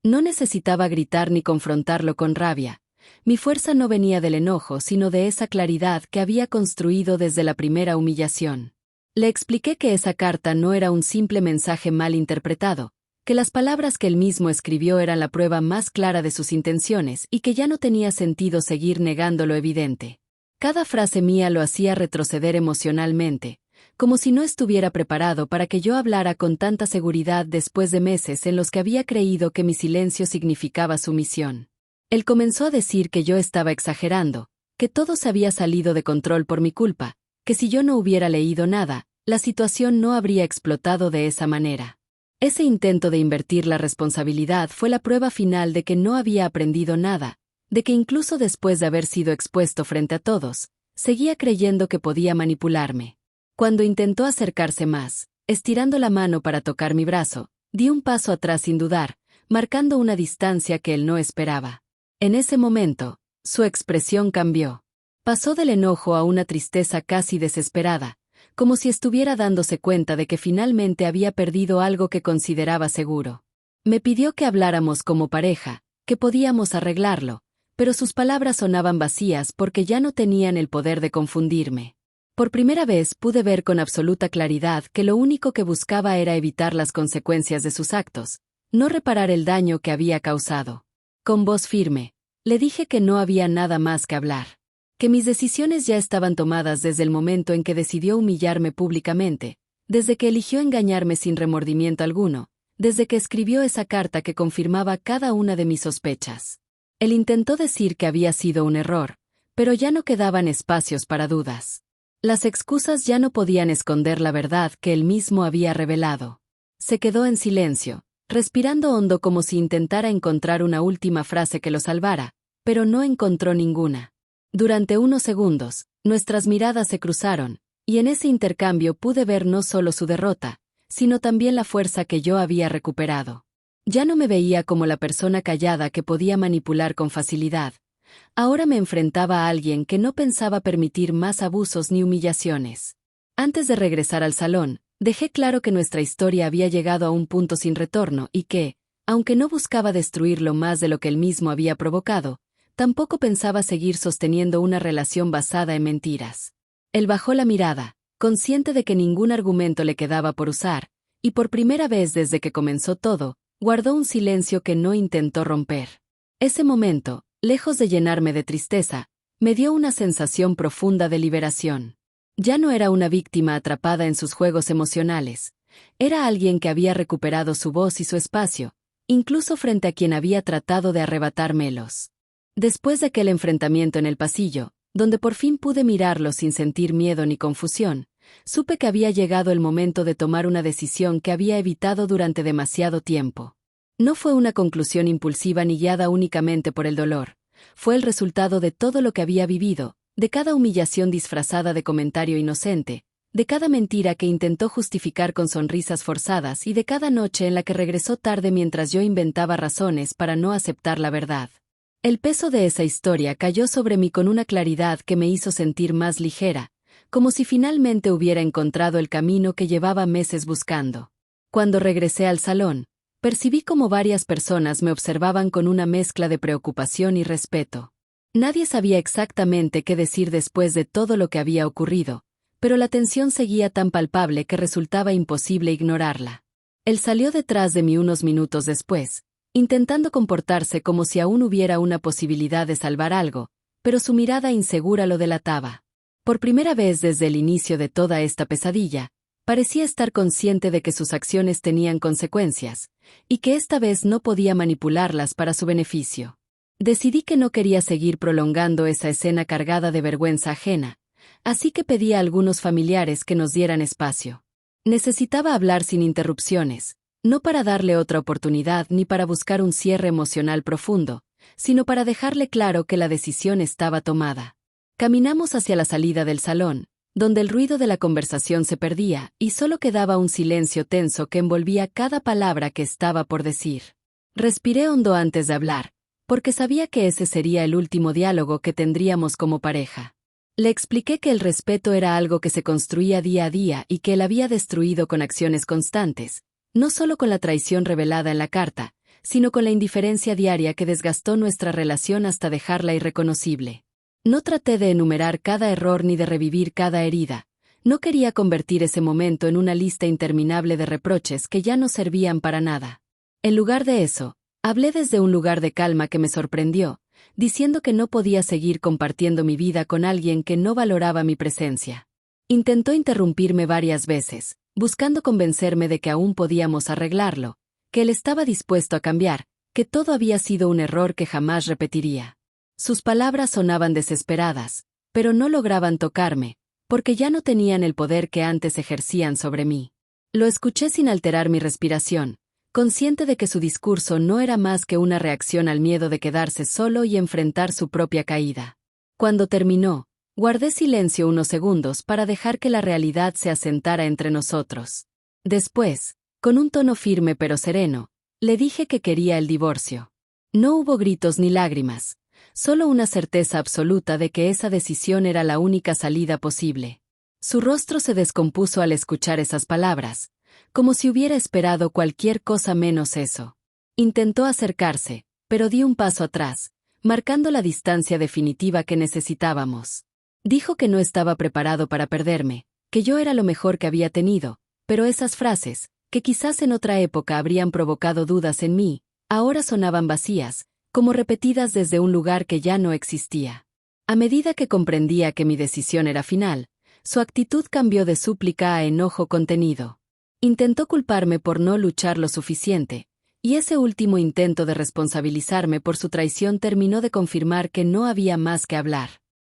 No necesitaba gritar ni confrontarlo con rabia. Mi fuerza no venía del enojo, sino de esa claridad que había construido desde la primera humillación. Le expliqué que esa carta no era un simple mensaje mal interpretado, que las palabras que él mismo escribió eran la prueba más clara de sus intenciones y que ya no tenía sentido seguir negando lo evidente. Cada frase mía lo hacía retroceder emocionalmente, como si no estuviera preparado para que yo hablara con tanta seguridad después de meses en los que había creído que mi silencio significaba sumisión. Él comenzó a decir que yo estaba exagerando, que todo se había salido de control por mi culpa, que si yo no hubiera leído nada, la situación no habría explotado de esa manera. Ese intento de invertir la responsabilidad fue la prueba final de que no había aprendido nada, de que incluso después de haber sido expuesto frente a todos, seguía creyendo que podía manipularme. Cuando intentó acercarse más, estirando la mano para tocar mi brazo, di un paso atrás sin dudar, marcando una distancia que él no esperaba. En ese momento, su expresión cambió. Pasó del enojo a una tristeza casi desesperada, como si estuviera dándose cuenta de que finalmente había perdido algo que consideraba seguro. Me pidió que habláramos como pareja, que podíamos arreglarlo, pero sus palabras sonaban vacías porque ya no tenían el poder de confundirme. Por primera vez pude ver con absoluta claridad que lo único que buscaba era evitar las consecuencias de sus actos, no reparar el daño que había causado. Con voz firme, le dije que no había nada más que hablar, que mis decisiones ya estaban tomadas desde el momento en que decidió humillarme públicamente, desde que eligió engañarme sin remordimiento alguno, desde que escribió esa carta que confirmaba cada una de mis sospechas. Él intentó decir que había sido un error, pero ya no quedaban espacios para dudas. Las excusas ya no podían esconder la verdad que él mismo había revelado. Se quedó en silencio, respirando hondo como si intentara encontrar una última frase que lo salvara, pero no encontró ninguna. Durante unos segundos, nuestras miradas se cruzaron, y en ese intercambio pude ver no solo su derrota, sino también la fuerza que yo había recuperado. Ya no me veía como la persona callada que podía manipular con facilidad. Ahora me enfrentaba a alguien que no pensaba permitir más abusos ni humillaciones. Antes de regresar al salón, dejé claro que nuestra historia había llegado a un punto sin retorno y que, aunque no buscaba destruirlo más de lo que él mismo había provocado, tampoco pensaba seguir sosteniendo una relación basada en mentiras. Él bajó la mirada, consciente de que ningún argumento le quedaba por usar, y por primera vez desde que comenzó todo, guardó un silencio que no intentó romper. Ese momento, lejos de llenarme de tristeza, me dio una sensación profunda de liberación. Ya no era una víctima atrapada en sus juegos emocionales. Era alguien que había recuperado su voz y su espacio, incluso frente a quien había tratado de arrebatármelos. Después de aquel enfrentamiento en el pasillo, donde por fin pude mirarlo sin sentir miedo ni confusión, supe que había llegado el momento de tomar una decisión que había evitado durante demasiado tiempo. No fue una conclusión impulsiva ni guiada únicamente por el dolor. Fue el resultado de todo lo que había vivido, de cada humillación disfrazada de comentario inocente, de cada mentira que intentó justificar con sonrisas forzadas y de cada noche en la que regresó tarde mientras yo inventaba razones para no aceptar la verdad. El peso de esa historia cayó sobre mí con una claridad que me hizo sentir más ligera, como si finalmente hubiera encontrado el camino que llevaba meses buscando. Cuando regresé al salón, percibí como varias personas me observaban con una mezcla de preocupación y respeto. Nadie sabía exactamente qué decir después de todo lo que había ocurrido, pero la tensión seguía tan palpable que resultaba imposible ignorarla. Él salió detrás de mí unos minutos después, intentando comportarse como si aún hubiera una posibilidad de salvar algo, pero su mirada insegura lo delataba. Por primera vez desde el inicio de toda esta pesadilla, parecía estar consciente de que sus acciones tenían consecuencias, y que esta vez no podía manipularlas para su beneficio. Decidí que no quería seguir prolongando esa escena cargada de vergüenza ajena, así que pedí a algunos familiares que nos dieran espacio. Necesitaba hablar sin interrupciones, No para darle otra oportunidad ni para buscar un cierre emocional profundo, sino para dejarle claro que la decisión estaba tomada. Caminamos hacia la salida del salón, donde el ruido de la conversación se perdía y solo quedaba un silencio tenso que envolvía cada palabra que estaba por decir. Respiré hondo antes de hablar, porque sabía que ese sería el último diálogo que tendríamos como pareja. Le expliqué que el respeto era algo que se construía día a día y que él había destruido con acciones constantes, no solo con la traición revelada en la carta, sino con la indiferencia diaria que desgastó nuestra relación hasta dejarla irreconocible. No traté de enumerar cada error ni de revivir cada herida. No quería convertir ese momento en una lista interminable de reproches que ya no servían para nada. En lugar de eso, hablé desde un lugar de calma que me sorprendió, diciendo que no podía seguir compartiendo mi vida con alguien que no valoraba mi presencia. Intentó interrumpirme varias veces, buscando convencerme de que aún podíamos arreglarlo, que él estaba dispuesto a cambiar, que todo había sido un error que jamás repetiría. Sus palabras sonaban desesperadas, pero no lograban tocarme, porque ya no tenían el poder que antes ejercían sobre mí. Lo escuché sin alterar mi respiración, consciente de que su discurso no era más que una reacción al miedo de quedarse solo y enfrentar su propia caída. Cuando terminó, guardé silencio unos segundos para dejar que la realidad se asentara entre nosotros. Después, con un tono firme pero sereno, le dije que quería el divorcio. No hubo gritos ni lágrimas, solo una certeza absoluta de que esa decisión era la única salida posible. Su rostro se descompuso al escuchar esas palabras, como si hubiera esperado cualquier cosa menos eso. Intentó acercarse, pero di un paso atrás, marcando la distancia definitiva que necesitábamos. Dijo que no estaba preparado para perderme, que yo era lo mejor que había tenido, pero esas frases, que quizás en otra época habrían provocado dudas en mí, ahora sonaban vacías, como repetidas desde un lugar que ya no existía. A medida que comprendía que mi decisión era final, su actitud cambió de súplica a enojo contenido. Intentó culparme por no luchar lo suficiente, y ese último intento de responsabilizarme por su traición terminó de confirmar que no había más que hablar.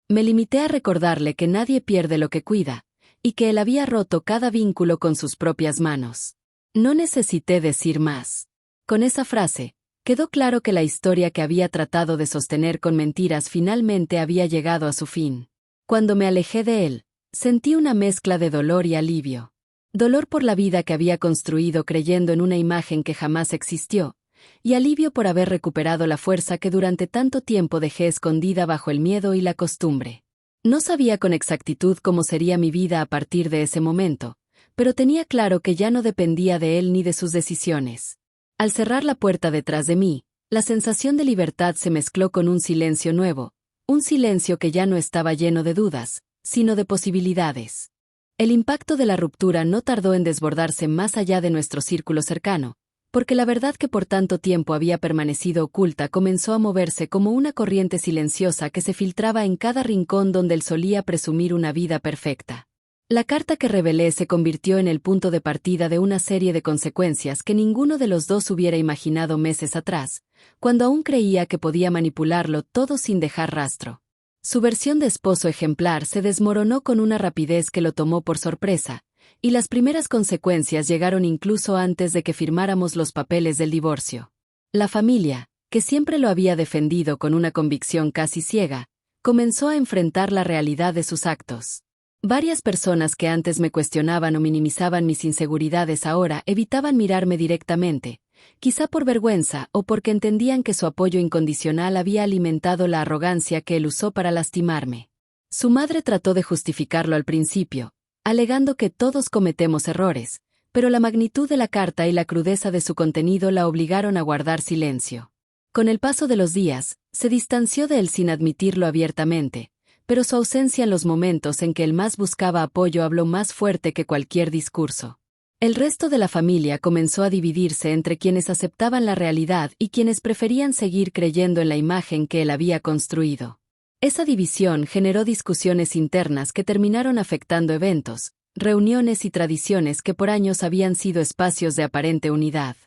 Me limité a recordarle que nadie pierde lo que cuida, y que él había roto cada vínculo con sus propias manos. No necesité decir más. Con esa frase, quedó claro que la historia que había tratado de sostener con mentiras finalmente había llegado a su fin. Cuando me alejé de él, sentí una mezcla de dolor y alivio. Dolor por la vida que había construido creyendo en una imagen que jamás existió, y alivio por haber recuperado la fuerza que durante tanto tiempo dejé escondida bajo el miedo y la costumbre. No sabía con exactitud cómo sería mi vida a partir de ese momento, pero tenía claro que ya no dependía de él ni de sus decisiones. Al cerrar la puerta detrás de mí, la sensación de libertad se mezcló con un silencio nuevo, un silencio que ya no estaba lleno de dudas, sino de posibilidades. El impacto de la ruptura no tardó en desbordarse más allá de nuestro círculo cercano, porque la verdad que por tanto tiempo había permanecido oculta comenzó a moverse como una corriente silenciosa que se filtraba en cada rincón donde él solía presumir una vida perfecta. La carta que revelé se convirtió en el punto de partida de una serie de consecuencias que ninguno de los dos hubiera imaginado meses atrás, cuando aún creía que podía manipularlo todo sin dejar rastro. Su versión de esposo ejemplar se desmoronó con una rapidez que lo tomó por sorpresa, y las primeras consecuencias llegaron incluso antes de que firmáramos los papeles del divorcio. La familia, que siempre lo había defendido con una convicción casi ciega, comenzó a enfrentar la realidad de sus actos. Varias personas que antes me cuestionaban o minimizaban mis inseguridades ahora evitaban mirarme directamente, quizá por vergüenza o porque entendían que su apoyo incondicional había alimentado la arrogancia que él usó para lastimarme. Su madre trató de justificarlo al principio, alegando que todos cometemos errores, pero la magnitud de la carta y la crudeza de su contenido la obligaron a guardar silencio. Con el paso de los días, se distanció de él sin admitirlo abiertamente, pero su ausencia en los momentos en que él más buscaba apoyo habló más fuerte que cualquier discurso. El resto de la familia comenzó a dividirse entre quienes aceptaban la realidad y quienes preferían seguir creyendo en la imagen que él había construido. Esa división generó discusiones internas que terminaron afectando eventos, reuniones y tradiciones que por años habían sido espacios de aparente unidad.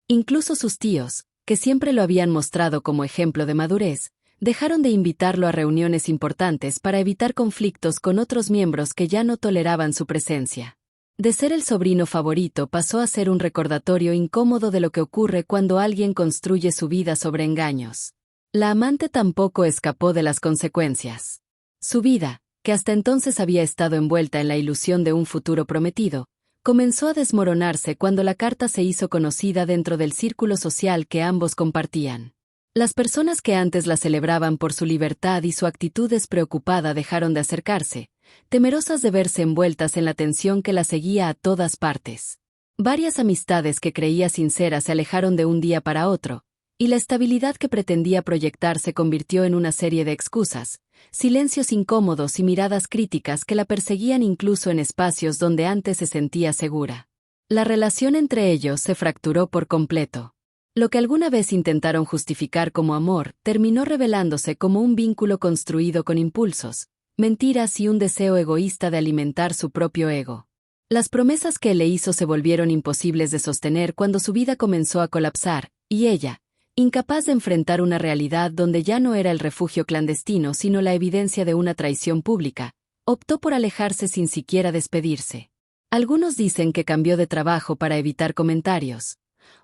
Incluso sus tíos, que siempre lo habían mostrado como ejemplo de madurez, dejaron de invitarlo a reuniones importantes para evitar conflictos con otros miembros que ya no toleraban su presencia. De ser el sobrino favorito pasó a ser un recordatorio incómodo de lo que ocurre cuando alguien construye su vida sobre engaños. La amante tampoco escapó de las consecuencias. Su vida, que hasta entonces había estado envuelta en la ilusión de un futuro prometido, comenzó a desmoronarse cuando la carta se hizo conocida dentro del círculo social que ambos compartían. Las personas que antes la celebraban por su libertad y su actitud despreocupada dejaron de acercarse, temerosas de verse envueltas en la tensión que la seguía a todas partes. Varias amistades que creía sinceras se alejaron de un día para otro, y la estabilidad que pretendía proyectar se convirtió en una serie de excusas, silencios incómodos y miradas críticas que la perseguían incluso en espacios donde antes se sentía segura. La relación entre ellos se fracturó por completo. Lo que alguna vez intentaron justificar como amor terminó revelándose como un vínculo construido con impulsos, mentiras y un deseo egoísta de alimentar su propio ego. Las promesas que él le hizo se volvieron imposibles de sostener cuando su vida comenzó a colapsar, y ella, incapaz de enfrentar una realidad donde ya no era el refugio clandestino sino la evidencia de una traición pública, optó por alejarse sin siquiera despedirse. Algunos dicen que cambió de trabajo para evitar comentarios.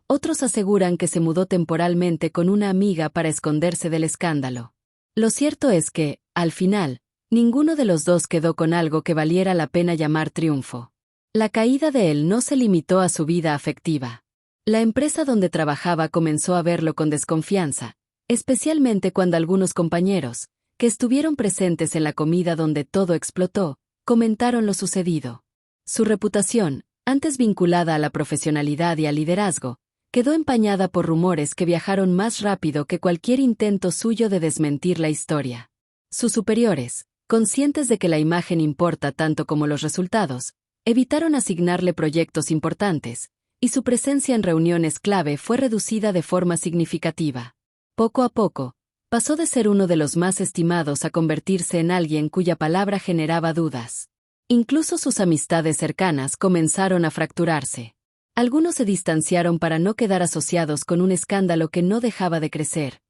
Otros aseguran que se mudó temporalmente con una amiga para esconderse del escándalo. Lo cierto es que, al final, ninguno de los dos quedó con algo que valiera la pena llamar triunfo. La caída de él no se limitó a su vida afectiva. La empresa donde trabajaba comenzó a verlo con desconfianza, especialmente cuando algunos compañeros, que estuvieron presentes en la comida donde todo explotó, comentaron lo sucedido. Su reputación, antes vinculada a la profesionalidad y al liderazgo, quedó empañada por rumores que viajaron más rápido que cualquier intento suyo de desmentir la historia. Sus superiores, conscientes de que la imagen importa tanto como los resultados, evitaron asignarle proyectos importantes, y su presencia en reuniones clave fue reducida de forma significativa. Poco a poco, pasó de ser uno de los más estimados a convertirse en alguien cuya palabra generaba dudas. Incluso sus amistades cercanas comenzaron a fracturarse. Algunos se distanciaron para no quedar asociados con un escándalo que no dejaba de crecer.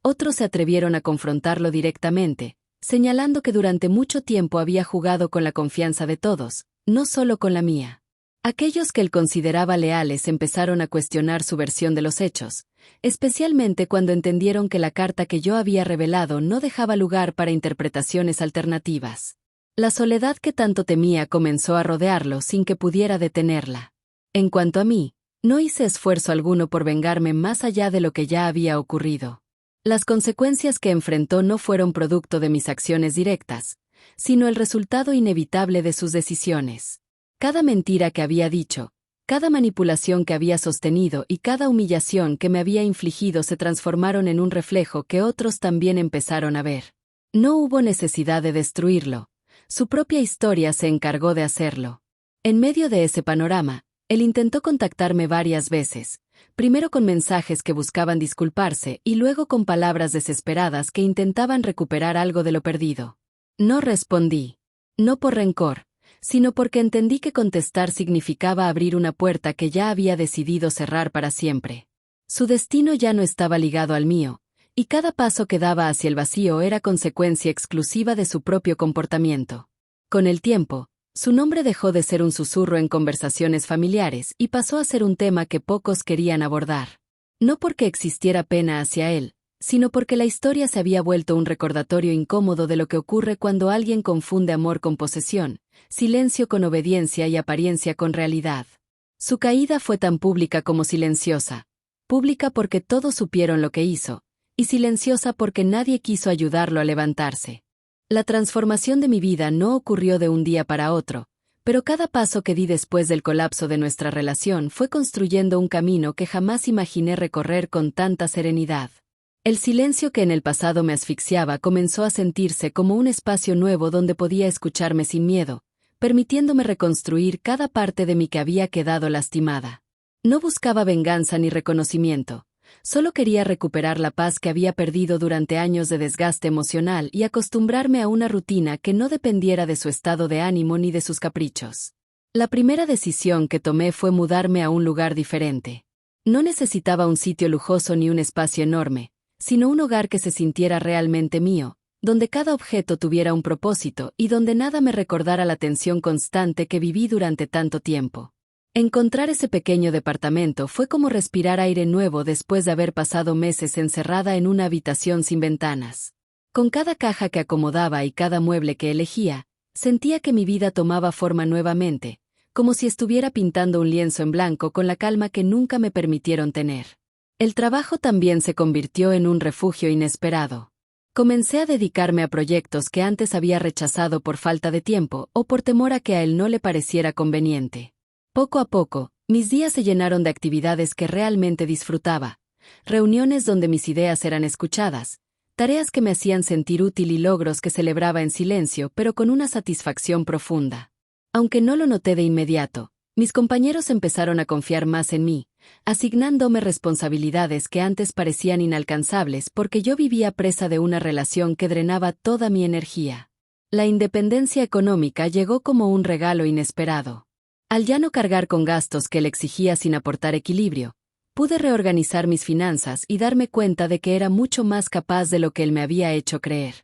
Otros se atrevieron a confrontarlo directamente, señalando que durante mucho tiempo había jugado con la confianza de todos, no solo con la mía. Aquellos que él consideraba leales empezaron a cuestionar su versión de los hechos, especialmente cuando entendieron que la carta que yo había revelado no dejaba lugar para interpretaciones alternativas. La soledad que tanto temía comenzó a rodearlo sin que pudiera detenerla. En cuanto a mí, no hice esfuerzo alguno por vengarme más allá de lo que ya había ocurrido. Las consecuencias que enfrentó no fueron producto de mis acciones directas, sino el resultado inevitable de sus decisiones. Cada mentira que había dicho, cada manipulación que había sostenido y cada humillación que me había infligido se transformaron en un reflejo que otros también empezaron a ver. No hubo necesidad de destruirlo. Su propia historia se encargó de hacerlo. En medio de ese panorama, él intentó contactarme varias veces, primero con mensajes que buscaban disculparse y luego con palabras desesperadas que intentaban recuperar algo de lo perdido. No respondí. No por rencor, sino porque entendí que contestar significaba abrir una puerta que ya había decidido cerrar para siempre. Su destino ya no estaba ligado al mío, y cada paso que daba hacia el vacío era consecuencia exclusiva de su propio comportamiento. Con el tiempo, su nombre dejó de ser un susurro en conversaciones familiares y pasó a ser un tema que pocos querían abordar. No porque existiera pena hacia él, sino porque la historia se había vuelto un recordatorio incómodo de lo que ocurre cuando alguien confunde amor con posesión, silencio con obediencia y apariencia con realidad. Su caída fue tan pública como silenciosa. Pública porque todos supieron lo que hizo, y silenciosa porque nadie quiso ayudarlo a levantarse. La transformación de mi vida no ocurrió de un día para otro, pero cada paso que di después del colapso de nuestra relación fue construyendo un camino que jamás imaginé recorrer con tanta serenidad. El silencio que en el pasado me asfixiaba comenzó a sentirse como un espacio nuevo donde podía escucharme sin miedo, permitiéndome reconstruir cada parte de mí que había quedado lastimada. No buscaba venganza ni reconocimiento. Solo quería recuperar la paz que había perdido durante años de desgaste emocional y acostumbrarme a una rutina que no dependiera de su estado de ánimo ni de sus caprichos. La primera decisión que tomé fue mudarme a un lugar diferente. No necesitaba un sitio lujoso ni un espacio enorme, sino un hogar que se sintiera realmente mío, donde cada objeto tuviera un propósito y donde nada me recordara la tensión constante que viví durante tanto tiempo. Encontrar ese pequeño departamento fue como respirar aire nuevo después de haber pasado meses encerrada en una habitación sin ventanas. Con cada caja que acomodaba y cada mueble que elegía, sentía que mi vida tomaba forma nuevamente, como si estuviera pintando un lienzo en blanco con la calma que nunca me permitieron tener. El trabajo también se convirtió en un refugio inesperado. Comencé a dedicarme a proyectos que antes había rechazado por falta de tiempo o por temor a que a él no le pareciera conveniente. Poco a poco, mis días se llenaron de actividades que realmente disfrutaba, reuniones donde mis ideas eran escuchadas, tareas que me hacían sentir útil y logros que celebraba en silencio pero con una satisfacción profunda. Aunque no lo noté de inmediato, mis compañeros empezaron a confiar más en mí, asignándome responsabilidades que antes parecían inalcanzables porque yo vivía presa de una relación que drenaba toda mi energía. La independencia económica llegó como un regalo inesperado. Al ya no cargar con gastos que le exigía sin aportar equilibrio, pude reorganizar mis finanzas y darme cuenta de que era mucho más capaz de lo que él me había hecho creer.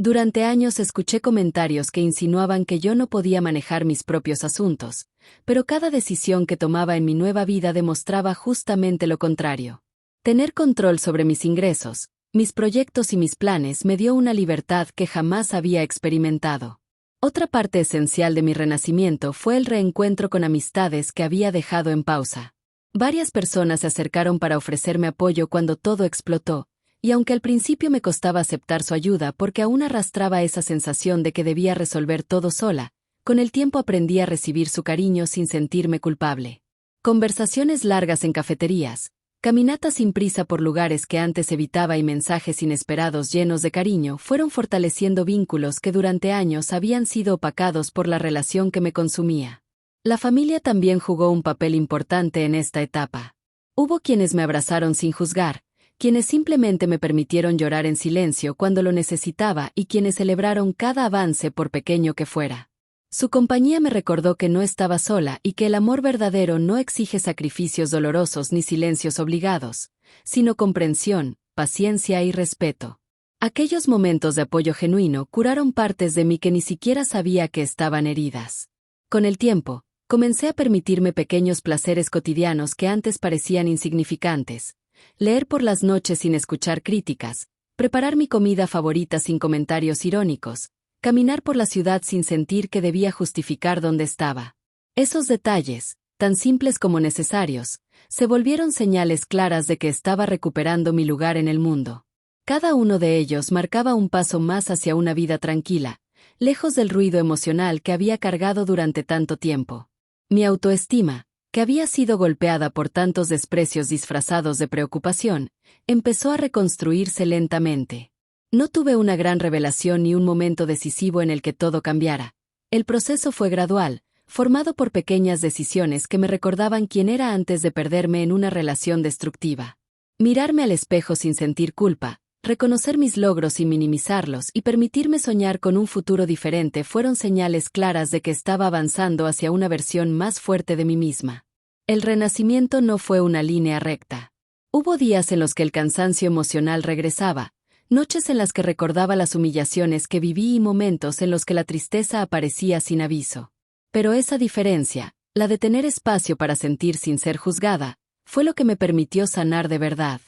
Durante años escuché comentarios que insinuaban que yo no podía manejar mis propios asuntos, pero cada decisión que tomaba en mi nueva vida demostraba justamente lo contrario. Tener control sobre mis ingresos, mis proyectos y mis planes me dio una libertad que jamás había experimentado. Otra parte esencial de mi renacimiento fue el reencuentro con amistades que había dejado en pausa. Varias personas se acercaron para ofrecerme apoyo cuando todo explotó, y aunque al principio me costaba aceptar su ayuda porque aún arrastraba esa sensación de que debía resolver todo sola, con el tiempo aprendí a recibir su cariño sin sentirme culpable. Conversaciones largas en cafeterías, caminatas sin prisa por lugares que antes evitaba y mensajes inesperados llenos de cariño fueron fortaleciendo vínculos que durante años habían sido opacados por la relación que me consumía. La familia también jugó un papel importante en esta etapa. Hubo quienes me abrazaron sin juzgar, quienes simplemente me permitieron llorar en silencio cuando lo necesitaba y quienes celebraron cada avance por pequeño que fuera. Su compañía me recordó que no estaba sola y que el amor verdadero no exige sacrificios dolorosos ni silencios obligados, sino comprensión, paciencia y respeto. Aquellos momentos de apoyo genuino curaron partes de mí que ni siquiera sabía que estaban heridas. Con el tiempo, comencé a permitirme pequeños placeres cotidianos que antes parecían insignificantes: leer por las noches sin escuchar críticas, preparar mi comida favorita sin comentarios irónicos, caminar por la ciudad sin sentir que debía justificar dónde estaba. Esos detalles, tan simples como necesarios, se volvieron señales claras de que estaba recuperando mi lugar en el mundo. Cada uno de ellos marcaba un paso más hacia una vida tranquila, lejos del ruido emocional que había cargado durante tanto tiempo. Mi autoestima, que había sido golpeada por tantos desprecios disfrazados de preocupación, empezó a reconstruirse lentamente. No tuve una gran revelación ni un momento decisivo en el que todo cambiara. El proceso fue gradual, formado por pequeñas decisiones que me recordaban quién era antes de perderme en una relación destructiva. Mirarme al espejo sin sentir culpa, reconocer mis logros sin minimizarlos y permitirme soñar con un futuro diferente fueron señales claras de que estaba avanzando hacia una versión más fuerte de mí misma. El renacimiento no fue una línea recta. Hubo días en los que el cansancio emocional regresaba, noches en las que recordaba las humillaciones que viví y momentos en los que la tristeza aparecía sin aviso. Pero esa diferencia, la de tener espacio para sentir sin ser juzgada, fue lo que me permitió sanar de verdad.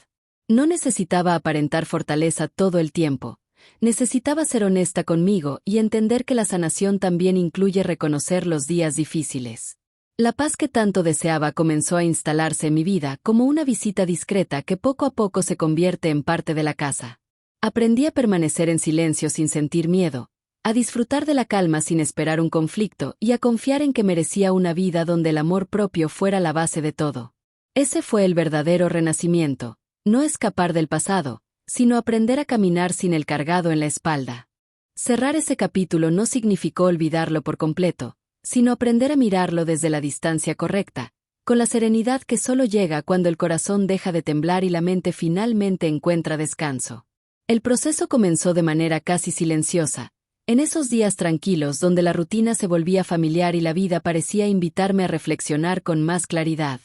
No necesitaba aparentar fortaleza todo el tiempo. Necesitaba ser honesta conmigo y entender que la sanación también incluye reconocer los días difíciles. La paz que tanto deseaba comenzó a instalarse en mi vida como una visita discreta que poco a poco se convierte en parte de la casa. Aprendí a permanecer en silencio sin sentir miedo, a disfrutar de la calma sin esperar un conflicto y a confiar en que merecía una vida donde el amor propio fuera la base de todo. Ese fue el verdadero renacimiento, no escapar del pasado, sino aprender a caminar sin el cargado en la espalda. Cerrar ese capítulo no significó olvidarlo por completo, sino aprender a mirarlo desde la distancia correcta, con la serenidad que solo llega cuando el corazón deja de temblar y la mente finalmente encuentra descanso. El proceso comenzó de manera casi silenciosa, en esos días tranquilos donde la rutina se volvía familiar y la vida parecía invitarme a reflexionar con más claridad.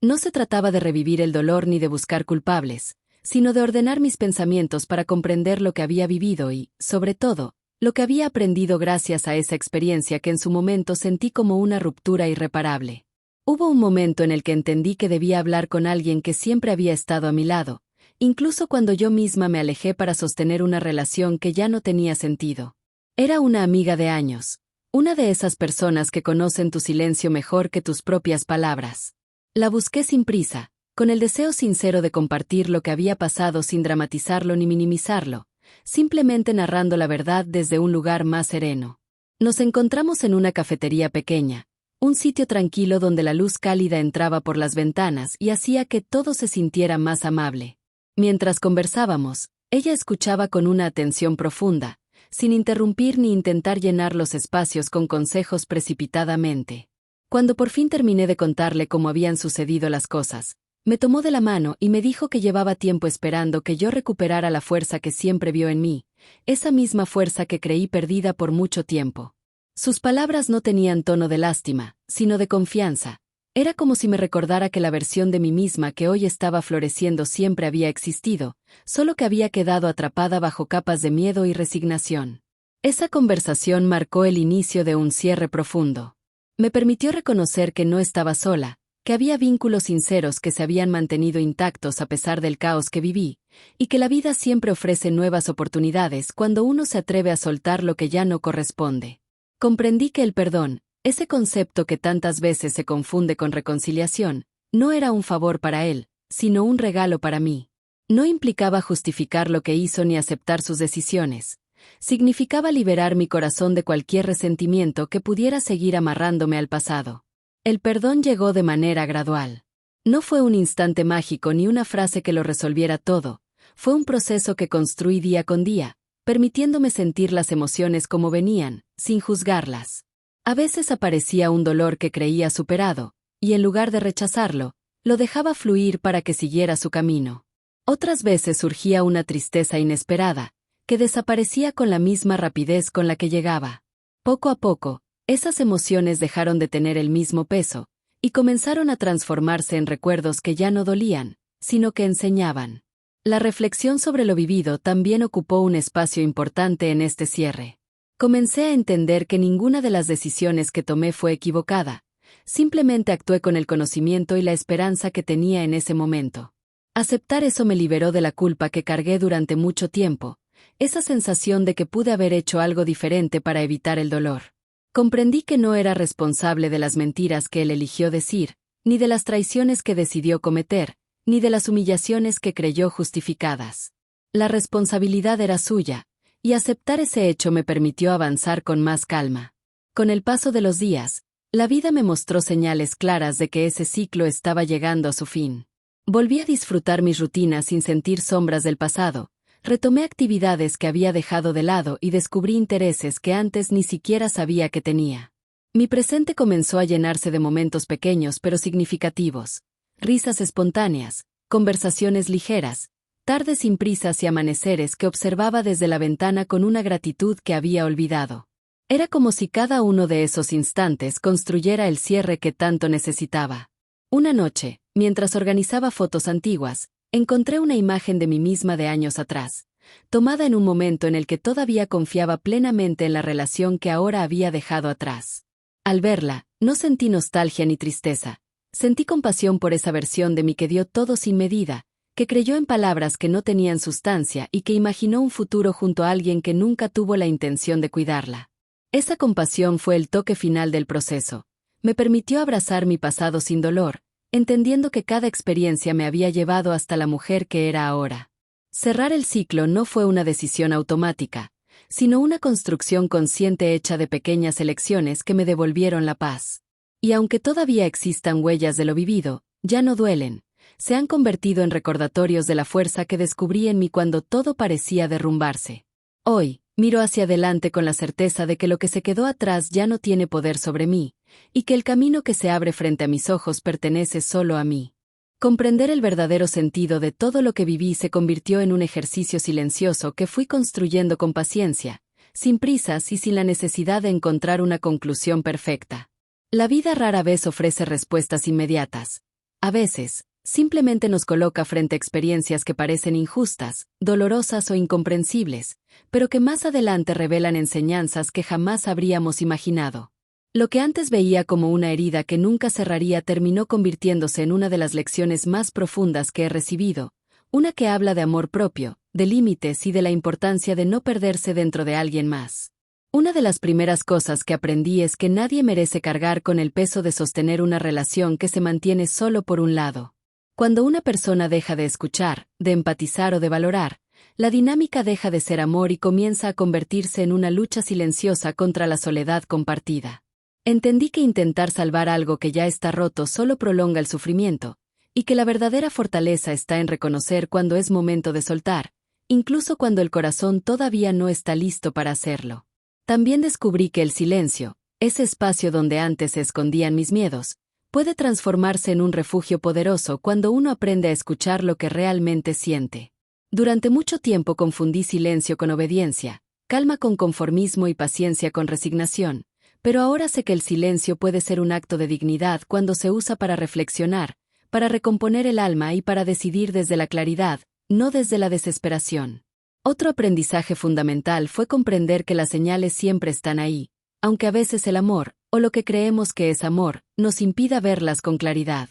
No se trataba de revivir el dolor ni de buscar culpables, sino de ordenar mis pensamientos para comprender lo que había vivido y, sobre todo, lo que había aprendido gracias a esa experiencia que en su momento sentí como una ruptura irreparable. Hubo un momento en el que entendí que debía hablar con alguien que siempre había estado a mi lado, incluso cuando yo misma me alejé para sostener una relación que ya no tenía sentido. Era una amiga de años, una de esas personas que conocen tu silencio mejor que tus propias palabras. La busqué sin prisa, con el deseo sincero de compartir lo que había pasado sin dramatizarlo ni minimizarlo, simplemente narrando la verdad desde un lugar más sereno. Nos encontramos en una cafetería pequeña, un sitio tranquilo donde la luz cálida entraba por las ventanas y hacía que todo se sintiera más amable. Mientras conversábamos, ella escuchaba con una atención profunda, sin interrumpir ni intentar llenar los espacios con consejos precipitadamente. Cuando por fin terminé de contarle cómo habían sucedido las cosas, me tomó de la mano y me dijo que llevaba tiempo esperando que yo recuperara la fuerza que siempre vio en mí, esa misma fuerza que creí perdida por mucho tiempo. Sus palabras no tenían tono de lástima, sino de confianza. Era como si me recordara que la versión de mí misma que hoy estaba floreciendo siempre había existido, solo que había quedado atrapada bajo capas de miedo y resignación. Esa conversación marcó el inicio de un cierre profundo. Me permitió reconocer que no estaba sola, que había vínculos sinceros que se habían mantenido intactos a pesar del caos que viví, y que la vida siempre ofrece nuevas oportunidades cuando uno se atreve a soltar lo que ya no corresponde. Comprendí que el perdón, ese concepto que tantas veces se confunde con reconciliación, no era un favor para él, sino un regalo para mí. No implicaba justificar lo que hizo ni aceptar sus decisiones. Significaba liberar mi corazón de cualquier resentimiento que pudiera seguir amarrándome al pasado. El perdón llegó de manera gradual. No fue un instante mágico ni una frase que lo resolviera todo, fue un proceso que construí día con día, permitiéndome sentir las emociones como venían, sin juzgarlas. A veces aparecía un dolor que creía superado, y en lugar de rechazarlo, lo dejaba fluir para que siguiera su camino. Otras veces surgía una tristeza inesperada, que desaparecía con la misma rapidez con la que llegaba. Poco a poco, esas emociones dejaron de tener el mismo peso, y comenzaron a transformarse en recuerdos que ya no dolían, sino que enseñaban. La reflexión sobre lo vivido también ocupó un espacio importante en este cierre. Comencé a entender que ninguna de las decisiones que tomé fue equivocada, simplemente actué con el conocimiento y la esperanza que tenía en ese momento. Aceptar eso me liberó de la culpa que cargué durante mucho tiempo, esa sensación de que pude haber hecho algo diferente para evitar el dolor. Comprendí que no era responsable de las mentiras que él eligió decir, ni de las traiciones que decidió cometer, ni de las humillaciones que creyó justificadas. La responsabilidad era suya, y aceptar ese hecho me permitió avanzar con más calma. Con el paso de los días, la vida me mostró señales claras de que ese ciclo estaba llegando a su fin. Volví a disfrutar mis rutinas sin sentir sombras del pasado, retomé actividades que había dejado de lado y descubrí intereses que antes ni siquiera sabía que tenía. Mi presente comenzó a llenarse de momentos pequeños pero significativos, risas espontáneas, conversaciones ligeras, tardes sin prisas y amaneceres que observaba desde la ventana con una gratitud que había olvidado. Era como si cada uno de esos instantes construyera el cierre que tanto necesitaba. Una noche, mientras organizaba fotos antiguas, encontré una imagen de mí misma de años atrás, tomada en un momento en el que todavía confiaba plenamente en la relación que ahora había dejado atrás. Al verla, no sentí nostalgia ni tristeza, sentí compasión por esa versión de mí que dio todo sin medida, que creyó en palabras que no tenían sustancia y que imaginó un futuro junto a alguien que nunca tuvo la intención de cuidarla. Esa compasión fue el toque final del proceso. Me permitió abrazar mi pasado sin dolor, entendiendo que cada experiencia me había llevado hasta la mujer que era ahora. Cerrar el ciclo no fue una decisión automática, sino una construcción consciente hecha de pequeñas elecciones que me devolvieron la paz. Y aunque todavía existan huellas de lo vivido, ya no duelen. Se han convertido en recordatorios de la fuerza que descubrí en mí cuando todo parecía derrumbarse. Hoy, miro hacia adelante con la certeza de que lo que se quedó atrás ya no tiene poder sobre mí, y que el camino que se abre frente a mis ojos pertenece solo a mí. Comprender el verdadero sentido de todo lo que viví se convirtió en un ejercicio silencioso que fui construyendo con paciencia, sin prisas y sin la necesidad de encontrar una conclusión perfecta. La vida rara vez ofrece respuestas inmediatas. A veces, Simplemente nos coloca frente a experiencias que parecen injustas, dolorosas o incomprensibles, pero que más adelante revelan enseñanzas que jamás habríamos imaginado. Lo que antes veía como una herida que nunca cerraría terminó convirtiéndose en una de las lecciones más profundas que he recibido, una que habla de amor propio, de límites y de la importancia de no perderse dentro de alguien más. Una de las primeras cosas que aprendí es que nadie merece cargar con el peso de sostener una relación que se mantiene solo por un lado. Cuando una persona deja de escuchar, de empatizar o de valorar, la dinámica deja de ser amor y comienza a convertirse en una lucha silenciosa contra la soledad compartida. Entendí que intentar salvar algo que ya está roto solo prolonga el sufrimiento, y que la verdadera fortaleza está en reconocer cuando es momento de soltar, incluso cuando el corazón todavía no está listo para hacerlo. También descubrí que el silencio, ese espacio donde antes se escondían mis miedos, puede transformarse en un refugio poderoso cuando uno aprende a escuchar lo que realmente siente. Durante mucho tiempo confundí silencio con obediencia, calma con conformismo y paciencia con resignación, pero ahora sé que el silencio puede ser un acto de dignidad cuando se usa para reflexionar, para recomponer el alma y para decidir desde la claridad, no desde la desesperación. Otro aprendizaje fundamental fue comprender que las señales siempre están ahí, aunque a veces el amor, o lo que creemos que es amor, nos impida verlas con claridad.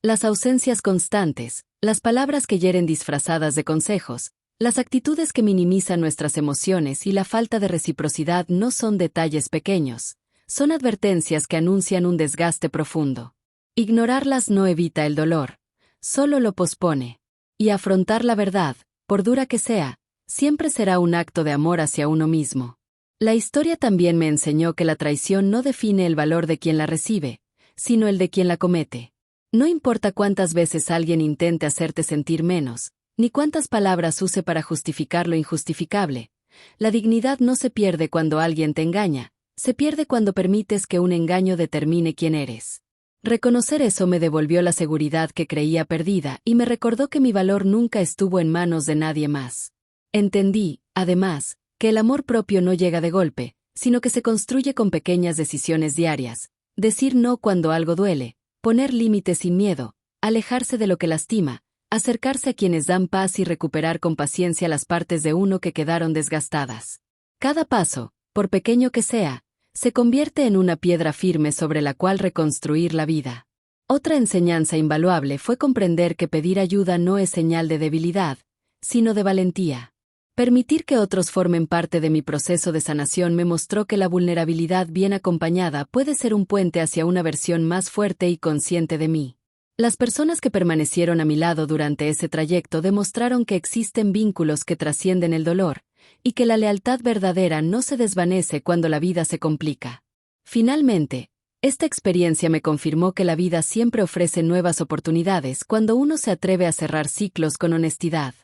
Las ausencias constantes, las palabras que hieren disfrazadas de consejos, las actitudes que minimizan nuestras emociones y la falta de reciprocidad no son detalles pequeños, son advertencias que anuncian un desgaste profundo. Ignorarlas no evita el dolor, solo lo pospone. Y afrontar la verdad, por dura que sea, siempre será un acto de amor hacia uno mismo. La historia también me enseñó que la traición no define el valor de quien la recibe, sino el de quien la comete. No importa cuántas veces alguien intente hacerte sentir menos, ni cuántas palabras use para justificar lo injustificable. La dignidad no se pierde cuando alguien te engaña, se pierde cuando permites que un engaño determine quién eres. Reconocer eso me devolvió la seguridad que creía perdida y me recordó que mi valor nunca estuvo en manos de nadie más. Entendí, además, que el amor propio no llega de golpe, sino que se construye con pequeñas decisiones diarias. Decir no cuando algo duele, poner límites sin miedo, alejarse de lo que lastima, acercarse a quienes dan paz y recuperar con paciencia las partes de uno que quedaron desgastadas. Cada paso, por pequeño que sea, se convierte en una piedra firme sobre la cual reconstruir la vida. Otra enseñanza invaluable fue comprender que pedir ayuda no es señal de debilidad, sino de valentía. Permitir que otros formen parte de mi proceso de sanación me mostró que la vulnerabilidad bien acompañada puede ser un puente hacia una versión más fuerte y consciente de mí. Las personas que permanecieron a mi lado durante ese trayecto demostraron que existen vínculos que trascienden el dolor, y que la lealtad verdadera no se desvanece cuando la vida se complica. Finalmente, esta experiencia me confirmó que la vida siempre ofrece nuevas oportunidades cuando uno se atreve a cerrar ciclos con honestidad.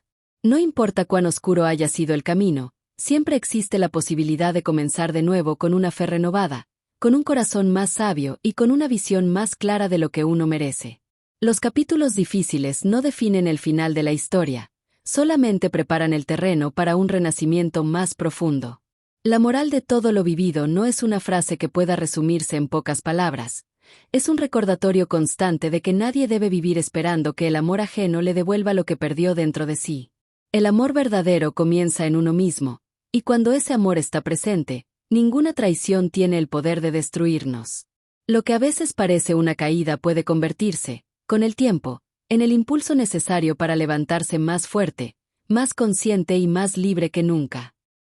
No importa cuán oscuro haya sido el camino, siempre existe la posibilidad de comenzar de nuevo con una fe renovada, con un corazón más sabio y con una visión más clara de lo que uno merece. Los capítulos difíciles no definen el final de la historia, solamente preparan el terreno para un renacimiento más profundo. La moral de todo lo vivido no es una frase que pueda resumirse en pocas palabras. Es un recordatorio constante de que nadie debe vivir esperando que el amor ajeno le devuelva lo que perdió dentro de sí. El amor verdadero comienza en uno mismo, y cuando ese amor está presente, ninguna traición tiene el poder de destruirnos. Lo que a veces parece una caída puede convertirse, con el tiempo, en el impulso necesario para levantarse más fuerte, más consciente y más libre que nunca.